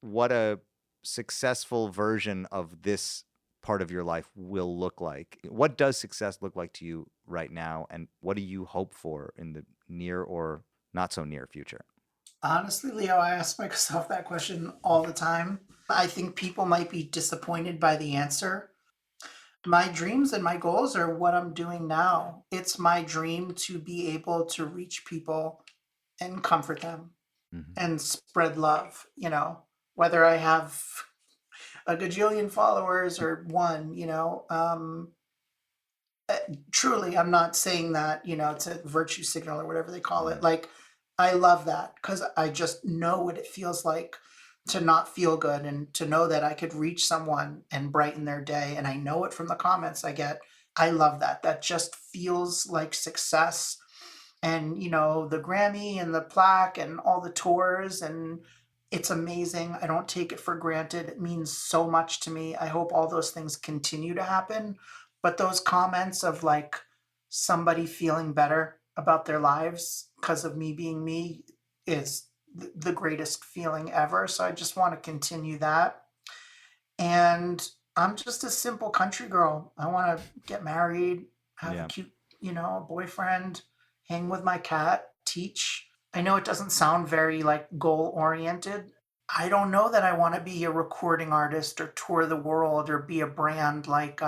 what a successful version of this part of your life will look like? What does success look like to you right now? And what do you hope for in the near or not so near future? Honestly, Leo, I ask myself that question all the time. I think people might be disappointed by the answer. My dreams and my goals are what I'm doing now. It's my dream to be able to reach people and comfort them Mm-hmm. and spread love, whether I have a gajillion followers or one, truly, I'm not saying that, it's a virtue signal or whatever they call Mm-hmm. it. Like, I love that because I just know what it feels like to not feel good and to know that I could reach someone and brighten their day. And I know it from the comments I get. I love that. That just feels like success. And, the Grammy and the plaque and all the tours, and it's amazing. I don't take it for granted. It means so much to me. I hope all those things continue to happen. But those comments of like somebody feeling better about their lives because of me being me is the greatest feeling ever. So I just want to continue that. And I'm just a simple country girl. I want to get married, have a Yeah. cute, boyfriend, hang with my cat, teach. I know it doesn't sound very like goal oriented. I don't know that I want to be a recording artist or tour the world or be a brand like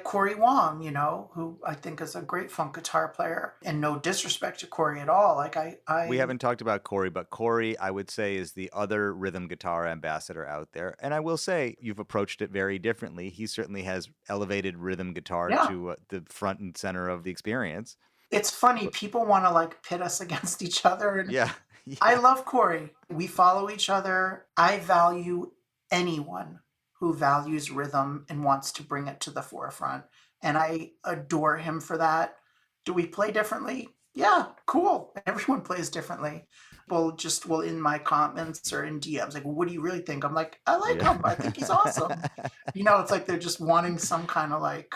Corey Wong, who I think is a great funk guitar player. And no disrespect to Corey at all. Like We I haven't talked about Corey, but Corey, I would say, is the other rhythm guitar ambassador out there. And I will say you've approached it very differently. He certainly has elevated rhythm guitar yeah. to the front and center of the experience. It's funny, But people want to like pit us against each other, and yeah, I yeah, love Corey. We follow each other. I value anyone who values rhythm and wants to bring it to the forefront. And I adore him for that. Do we play differently? Yeah, cool. Everyone plays differently. People just will in my comments or in DMs, like, what do you really think? I'm like, I like yeah. him. I think he's awesome. It's like they're just wanting some kind of like,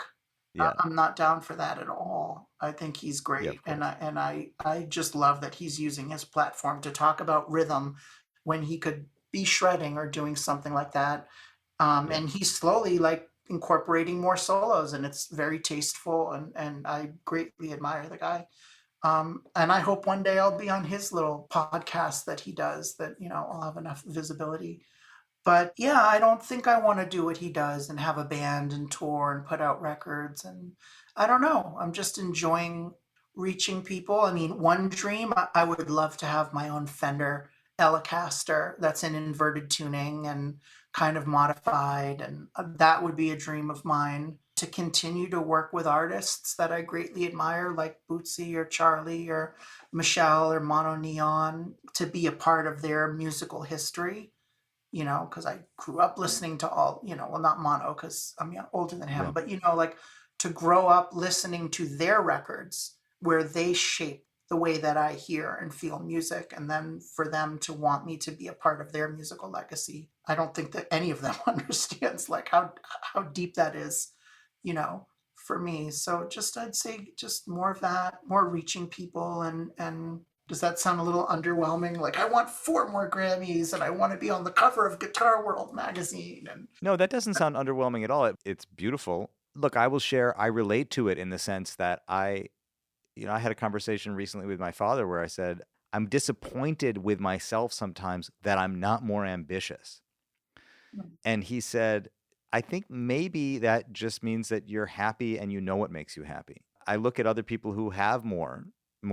Yeah, I'm not down for that at all. I think he's yeah, great, of and course. I just love that he's using his platform to talk about rhythm when he could be shredding or doing something like that. Yeah, And he's slowly like incorporating more solos, and it's very tasteful, and I greatly admire the guy. And I hope one day I'll be on his little podcast that he does. That I'll have enough visibility. But yeah, I don't think I want to do what he does and have a band and tour and put out records. And I don't know. I'm just enjoying reaching people. I mean, one dream, I would love to have my own Fender Telecaster that's in inverted tuning and kind of modified. And that would be a dream of mine to continue to work with artists that I greatly admire, like Bootsy or Charlie or Michelle or Mono Neon, to be a part of their musical history, because I grew up listening to all, well, not Mono because I'm older than yeah, him, but, like to grow up listening to their records where they shape the way that I hear and feel music, and then for them to want me to be a part of their musical legacy. I don't think that any of them understands like how deep that is, you know, for me. So just I'd say just more of that, more reaching people, and does that sound a little underwhelming? Like, I want 4 more Grammys and I want to be on the cover of Guitar World magazine. And no, that doesn't sound underwhelming at all. It's beautiful. Look, I will share, I relate to it in the sense that I had a conversation recently with my father where I said, I'm disappointed with myself sometimes that I'm not more ambitious. And he said, I think maybe that just means that you're happy and you know what makes you happy. I look at other people who have more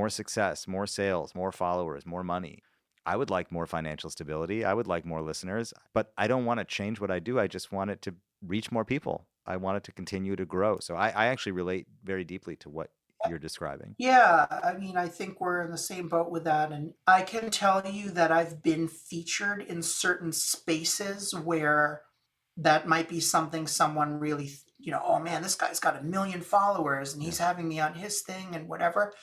success, more sales, more followers, more money. I would like more financial stability. I would like more listeners, but I don't want to change what I do. I just want it to reach more people. I want it to continue to grow. So I actually relate very deeply to what you're describing. yeah, I mean, I think we're in the same boat with that. And I can tell you that I've been featured in certain spaces where that might be something someone really, oh man, this guy's got 1 million followers and Yeah. he's having me on his thing and whatever.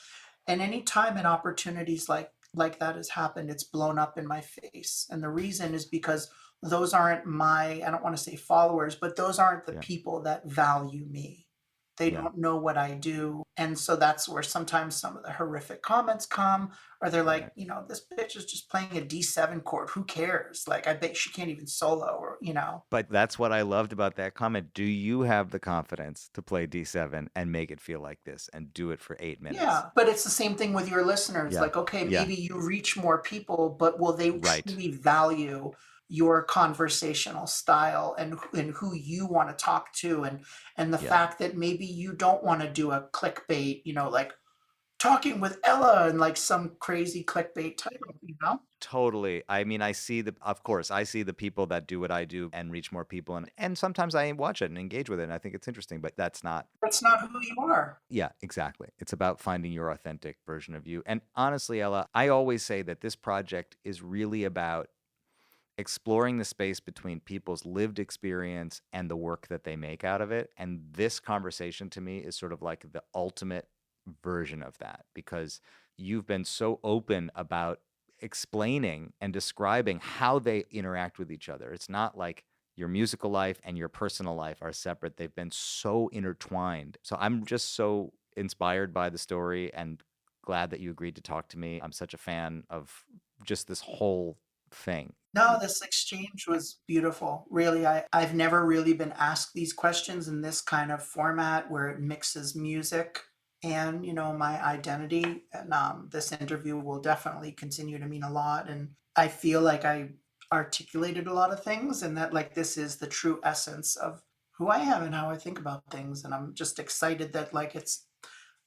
And anytime an opportunities like that has happened, it's blown up in my face. And the reason is because those aren't my, I don't want to say followers, but those aren't the Yeah. people that value me. They Yeah. don't know what I do. And so that's where sometimes some of the horrific comments come, or they're like, Right. this bitch is just playing a D7 chord. Who cares? Like, I bet she can't even solo, or. But that's what I loved about that comment. Do you have the confidence to play D7 and make it feel like this and do it for 8 minutes? Yeah, but it's the same thing with your listeners. Yeah. Like, okay, Yeah. maybe you reach more people, but will they Right. truly value your conversational style and who you want to talk to, and the Yeah. fact that maybe you don't want to do a clickbait, like talking with Ella and like some crazy clickbait title. Totally. I mean, of course, I see the people that do what I do and reach more people. And sometimes I watch it and engage with it. And I think it's interesting, but that's not. That's not who you are. Yeah, exactly. It's about finding your authentic version of you. And honestly, Ella, I always say that this project is really about exploring the space between people's lived experience and the work that they make out of it. And this conversation to me is sort of like the ultimate version of that, because you've been so open about explaining and describing how they interact with each other. It's not like your musical life and your personal life are separate. They've been so intertwined. So I'm just so inspired by the story and glad that you agreed to talk to me. I'm such a fan of just this whole thing. No, this exchange was beautiful. Really, I've never really been asked these questions in this kind of format where it mixes music and, my identity. And this interview will definitely continue to mean a lot. And I feel like I articulated a lot of things, and that like this is the true essence of who I am and how I think about things. And I'm just excited that like it's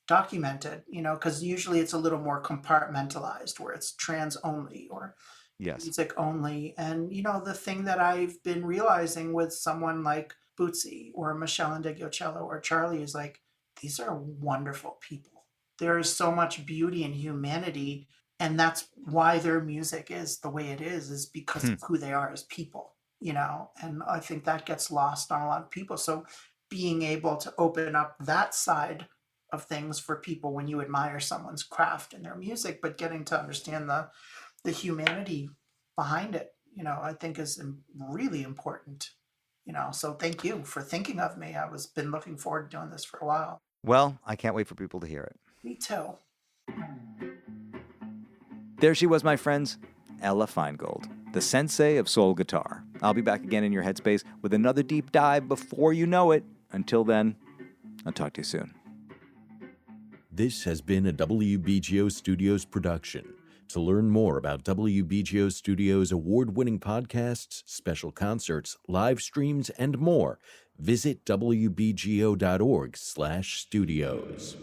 documented, because usually it's a little more compartmentalized where it's trans only or Yes. music only. And the thing that I've been realizing with someone like Bootsy or Michelle Indegliocello or Charlie is like, these are wonderful people. There is so much beauty and humanity, and that's why their music is the way it is because of who they are as people, and I think that gets lost on a lot of people. So being able to open up that side of things for people when you admire someone's craft and their music, but getting to understand the humanity behind it, I think is really important, so thank you for thinking of me. Been looking forward to doing this for a while. Well, I can't wait for people to hear it. Me too. There she was, my friends, Ella Feingold, the sensei of soul guitar. I'll be back again in your headspace with another deep dive before you know it. Until then, I'll talk to you soon. This has been a WBGO Studios production. To learn more about WBGO Studios' award-winning podcasts, special concerts, live streams, and more, visit wbgo.org/studios.